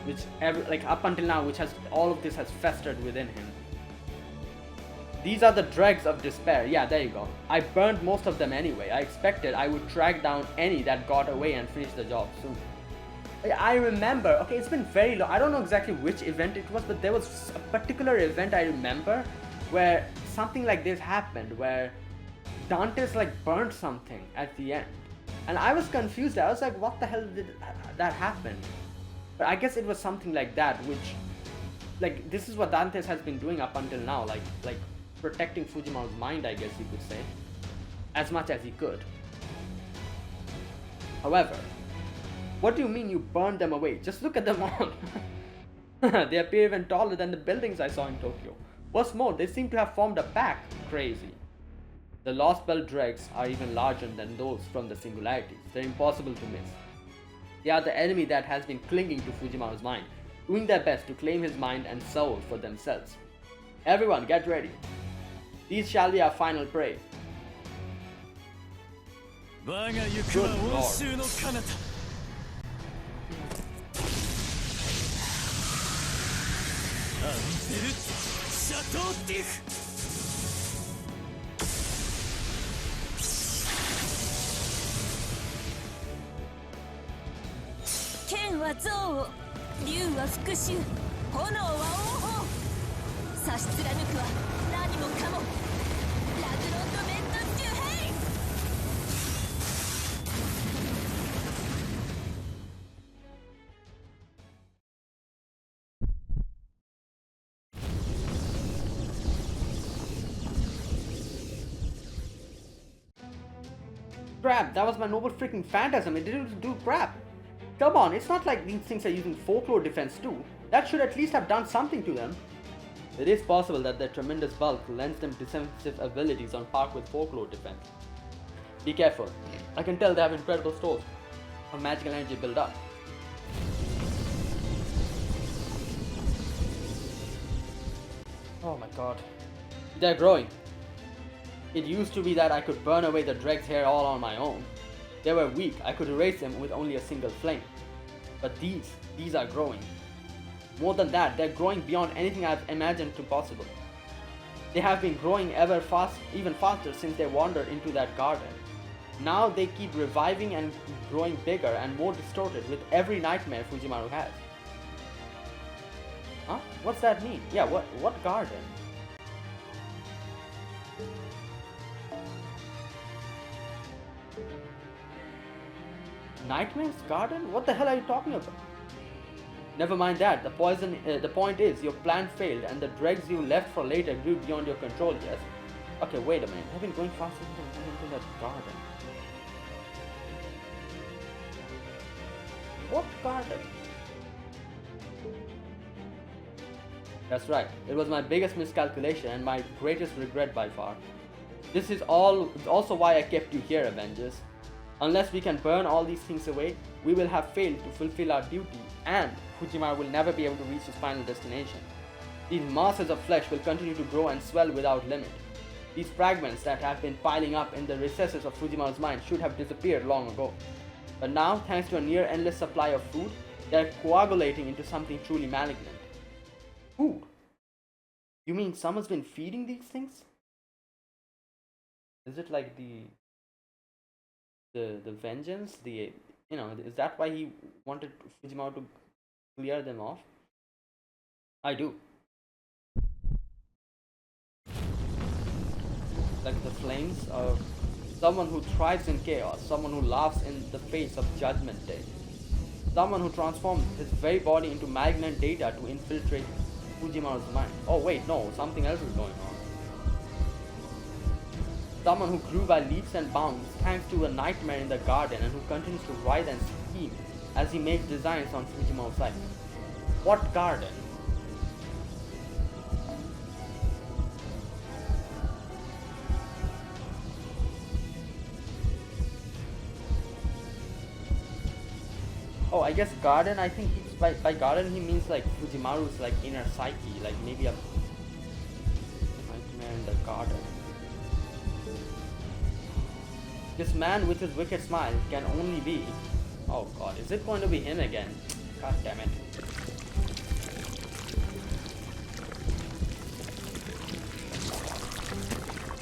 which like up until now, which has all of this has festered within him. These are the dregs of despair. Yeah, there you go. I burned most of them anyway. I expected I would track down any that got away and finish the job soon. I remember, okay, it's been very long. I don't know exactly which event it was, but there was a particular event I remember where something like this happened, where Dante's like burned something at the end. And I was confused. I was like, what the hell did that happen? But I guess it was something like that, which, like, this is what Dantes has been doing up until now, like protecting Fujimaru's mind, I guess you could say, as much as he could. However, what do you mean you burned them away? Just look at them all. They appear even taller than the buildings I saw in Tokyo. What's more, they seem to have formed a pack. Crazy. The Lost Bell dregs are even larger than those from the singularities. They're impossible to miss. They are the enemy that has been clinging to Fujimaru's mind, doing their best to claim his mind and soul for themselves. Everyone, get ready. These shall be our final prey. Good Lord.剣は憎悪、竜は復讐、炎は王鵬。差し貫くは何もかも。ラグロンド・メントスキュヘイ。Crap, that was my noble freaking phantasm. It didn't do crap. Come on, it's not like these things are using folklore defense too. That should at least have done something to them. It is possible that their tremendous bulk lends them defensive abilities on par with folklore defense. Be careful. I can tell they have incredible stores of magical energy built up. Oh my god. They're growing. It used to be that I could burn away the dregs here all on my own. They were weak, I could erase them with only a single flame. But these are growing. More than that, they're growing beyond anything I've imagined to possible. They have been growing even faster since they wandered into that garden. Now they keep reviving and growing bigger and more distorted with every nightmare Fujimaru has. Huh? What's that mean? Yeah, what garden? Nightmare's garden? What the hell are you talking about? Never mind that. The point is, your plan failed and the dregs you left for later grew beyond your control, yes? Okay, wait a minute. I've been going faster into that garden. What garden? That's right. It was my biggest miscalculation and my greatest regret by far. This is also why I kept you here, Avengers. Unless we can burn all these things away, we will have failed to fulfill our duty, and Fujimaru will never be able to reach his final destination. These masses of flesh will continue to grow and swell without limit. These fragments that have been piling up in the recesses of Fujimaru's mind should have disappeared long ago. But now, thanks to a near-endless supply of food, they are coagulating into something truly malignant. Food? You mean someone's been feeding these things? Is it like the vengeance? Is that why he wanted Fujimaru to clear them off? I do. Like the flames of someone who thrives in chaos, someone who laughs in the face of Judgment Day, someone who transforms his very body into malignant data to infiltrate Fujimaru's mind. Oh wait, no, something else is going on. Someone who grew by leaps and bounds thanks to a nightmare in the garden and who continues to writhe and scheme as he makes designs on Fujimaru's side. What garden? Oh, I guess garden, I think he's by garden he means like Fujimaru's like inner psyche, like maybe a nightmare in the garden. This man with his wicked smile can only be... Oh god, is it going to be him again? God damn it.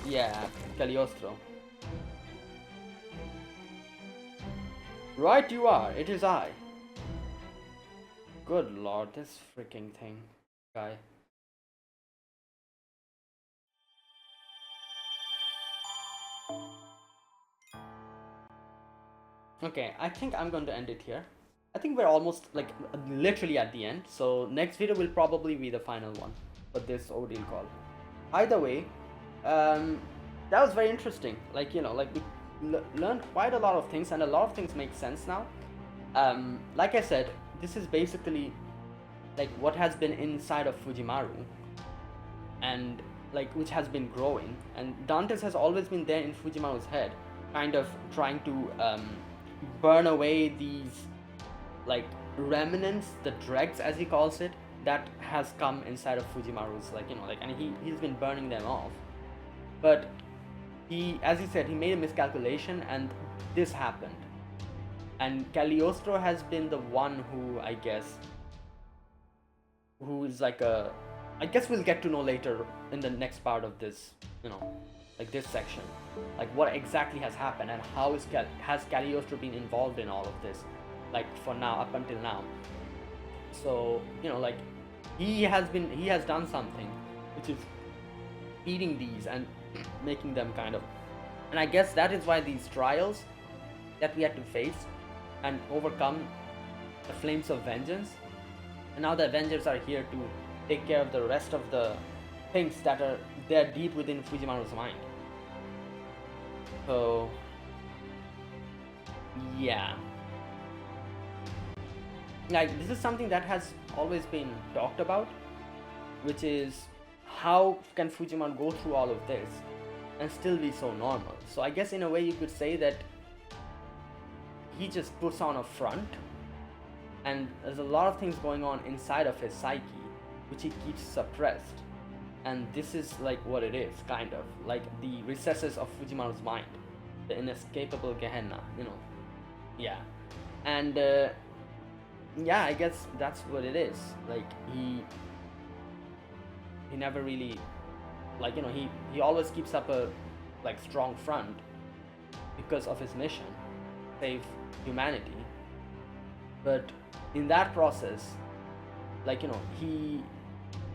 Yeah, Cagliostro. Right you are, it is I. Good lord, this freaking thing, guy. Okay, I think I'm going to end it here. I think we're almost like literally at the end, so next video will probably be the final one for this Ordeal call. Either way, that was very interesting. Like, you know, like we learned quite a lot of things and a lot of things make sense now. Like I said, this is basically like what has been inside of Fujimaru and like which has been growing, and Dante's has always been there in Fujimaru's head, kind of trying to burn away these like remnants, the dregs as he calls it, that has come inside of Fujimaru's, like, you know, like, and he's been burning them off. But he, as he said, he made a miscalculation and this happened. And Cagliostro has been the one who, I guess, who is like a, I guess we'll get to know later in the next part of this, you know, like this section, like what exactly has happened and how has Cagliostro been involved in all of this, like for now, up until now. So, you know, like he has done something which is eating these and making them kind of, and I guess that is why these trials that we had to face and overcome the flames of vengeance, and now the Avengers are here to take care of the rest of the things that are there deep within Fujimaru's mind. So yeah, like this is something that has always been talked about, which is how can Fujimaro go through all of this and still be so normal. So I guess in a way you could say that he just puts on a front, and there's a lot of things going on inside of his psyche which he keeps suppressed, and this is like what it is, kind of like the recesses of Fujimaro's mind, the inescapable Gehenna, you know. Yeah, and yeah, I guess that's what it is. Like he never really, like, you know, he always keeps up a like strong front because of his mission, save humanity. But in that process, like, you know, he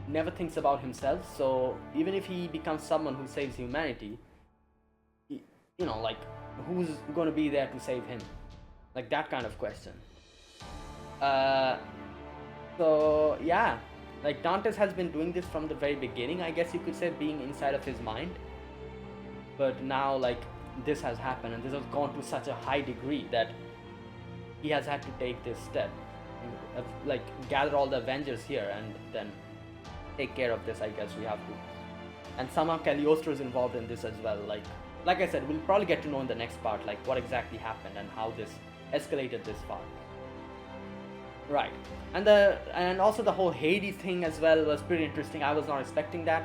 never thinks about himself. So even if he becomes someone who saves humanity, you know, like, who's going to be there to save him? Like that kind of question. So yeah, like Dantes has been doing this from the very beginning, I guess you could say, being inside of his mind. But now, like, this has happened, and this has gone to such a high degree that he has had to take this step, like gather all the Avengers here and then take care of this. I guess we have to, and somehow Cagliostro is involved in this as well. Like I said, we'll probably get to know in the next part, like what exactly happened and how this escalated this far. Right, and also the whole Hades thing as well was pretty interesting. I was not expecting that.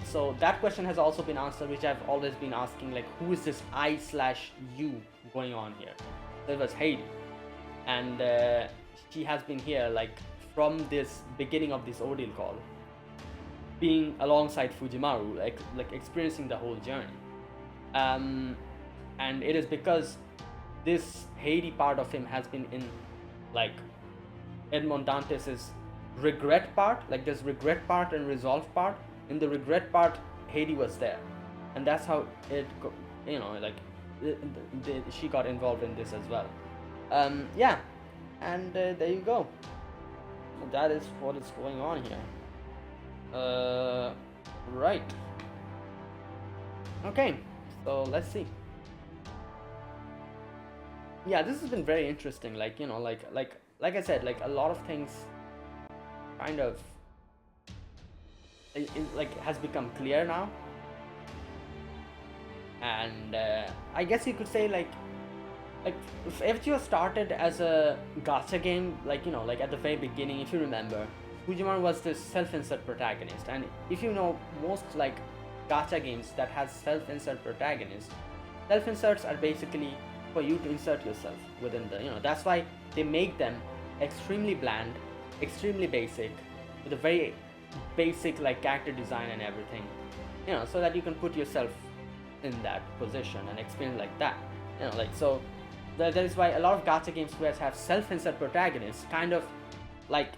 So that question has also been answered, which I've always been asking, like, who is this I/you going on here? So it was Hades, and she has been here like from this beginning of this ordeal call, being alongside Fujimaru, like experiencing the whole journey. And it is because this Hades part of him has been in, like, Edmond Dantes's regret part. Like there's regret part and resolve part. In the regret part, Hades was there, and that's how it you know, like she got involved in this as well. Yeah, and there you go. That is what is going on here. Right. Okay, so let's see. Yeah, this has been very interesting. Like, you know, like I said, like a lot of things kind of it like has become clear now, and I guess you could say like FGO started as a gacha game, like, you know, like at the very beginning. If you remember, Fujimaru was this self-insert protagonist, and if you know, most like gacha games that has self-insert protagonists, self-inserts are basically for you to insert yourself within the, you know, that's why they make them extremely bland, extremely basic, with a very basic like character design and everything, you know, so that you can put yourself in that position and experience like that, you know, like. So that is why a lot of gacha games which have self-insert protagonists kind of like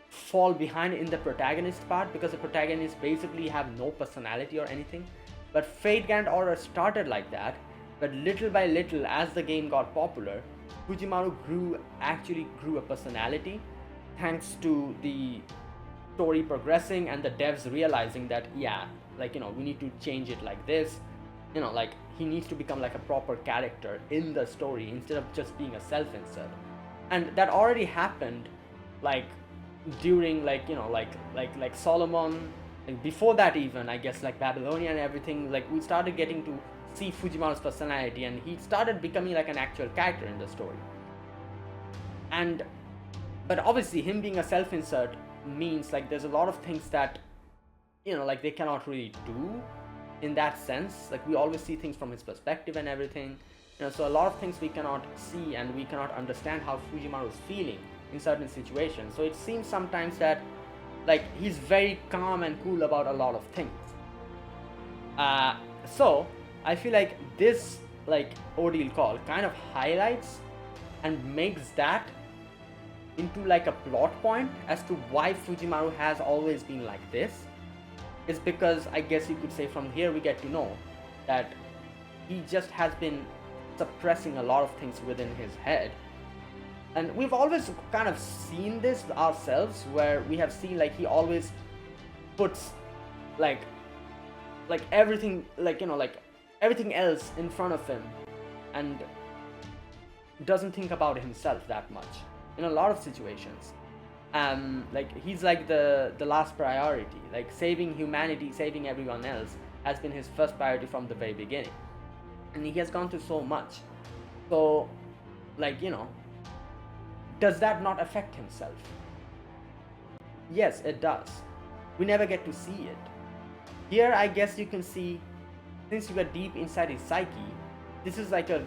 fall behind in the protagonist part, because the protagonists basically have no personality or anything. But Fate Grand Order started like that, but little by little, as the game got popular, Fujimaru actually grew a personality, thanks to the story progressing and the devs realizing that, yeah, like, you know, we need to change it like this, you know, like he needs to become like a proper character in the story instead of just being a self-insert. And that already happened, like during, like, you know, like Solomon, like before that even, I guess, like Babylonia and everything. Like we started getting to see Fujimaru's personality, and he started becoming like an actual character in the story. And but obviously him being a self-insert means like there's a lot of things that, you know, like they cannot really do in that sense. Like we always see things from his perspective and everything, you know, so a lot of things we cannot see, and we cannot understand how Fujimaru is feeling in certain situations. So it seems sometimes that like he's very calm and cool about a lot of things. So I feel like this like ordeal call kind of highlights and makes that into like a plot point as to why Fujimaru has always been like this. Is because I guess you could say from here we get to know that he just has been suppressing a lot of things within his head. And we've always kind of seen this ourselves, where we have seen like he always puts like everything, like, you know, like everything else in front of him, and doesn't think about himself that much in a lot of situations. Like he's like the last priority. Like saving humanity, saving everyone else has been his first priority from the very beginning, and he has gone through so much. So, like, you know, does that not affect himself? Yes, it does. We never get to see it. Here, I guess you can see, since you are deep inside his psyche, this is like a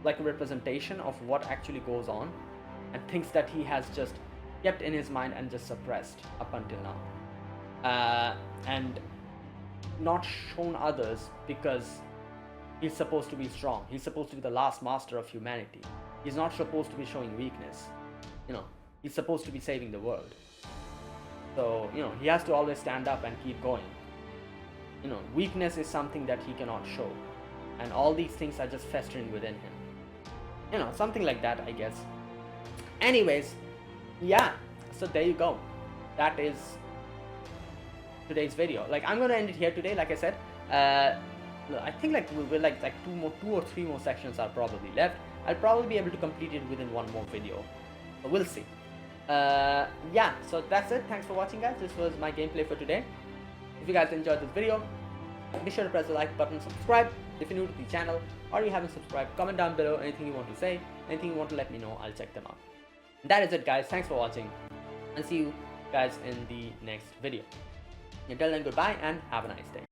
representation of what actually goes on, and things that he has just kept in his mind and just suppressed up until now, and not shown others because he's supposed to be strong. He's supposed to be the last master of humanity. He's not supposed to be showing weakness. You know, he's supposed to be saving the world. So, you know, he has to always stand up and keep going. You know, weakness is something that he cannot show, and all these things are just festering within him. You know, something like that, I guess. Anyways, yeah, so there you go. That is today's video. Like, I'm gonna end it here today. Like I said, I think like we'll like two or three more sections are probably left. I'll probably be able to complete it within one more video. So we'll see. Yeah, so that's it. Thanks for watching, guys. This was my gameplay for today. If you guys enjoyed this video, be sure to press the like button, subscribe if you're new to the channel, or you haven't subscribed. Comment down below anything you want to say, anything you want to let me know. I'll check them out. That is it, guys. Thanks for watching, and see you guys in the next video. Until then, goodbye and have a nice day.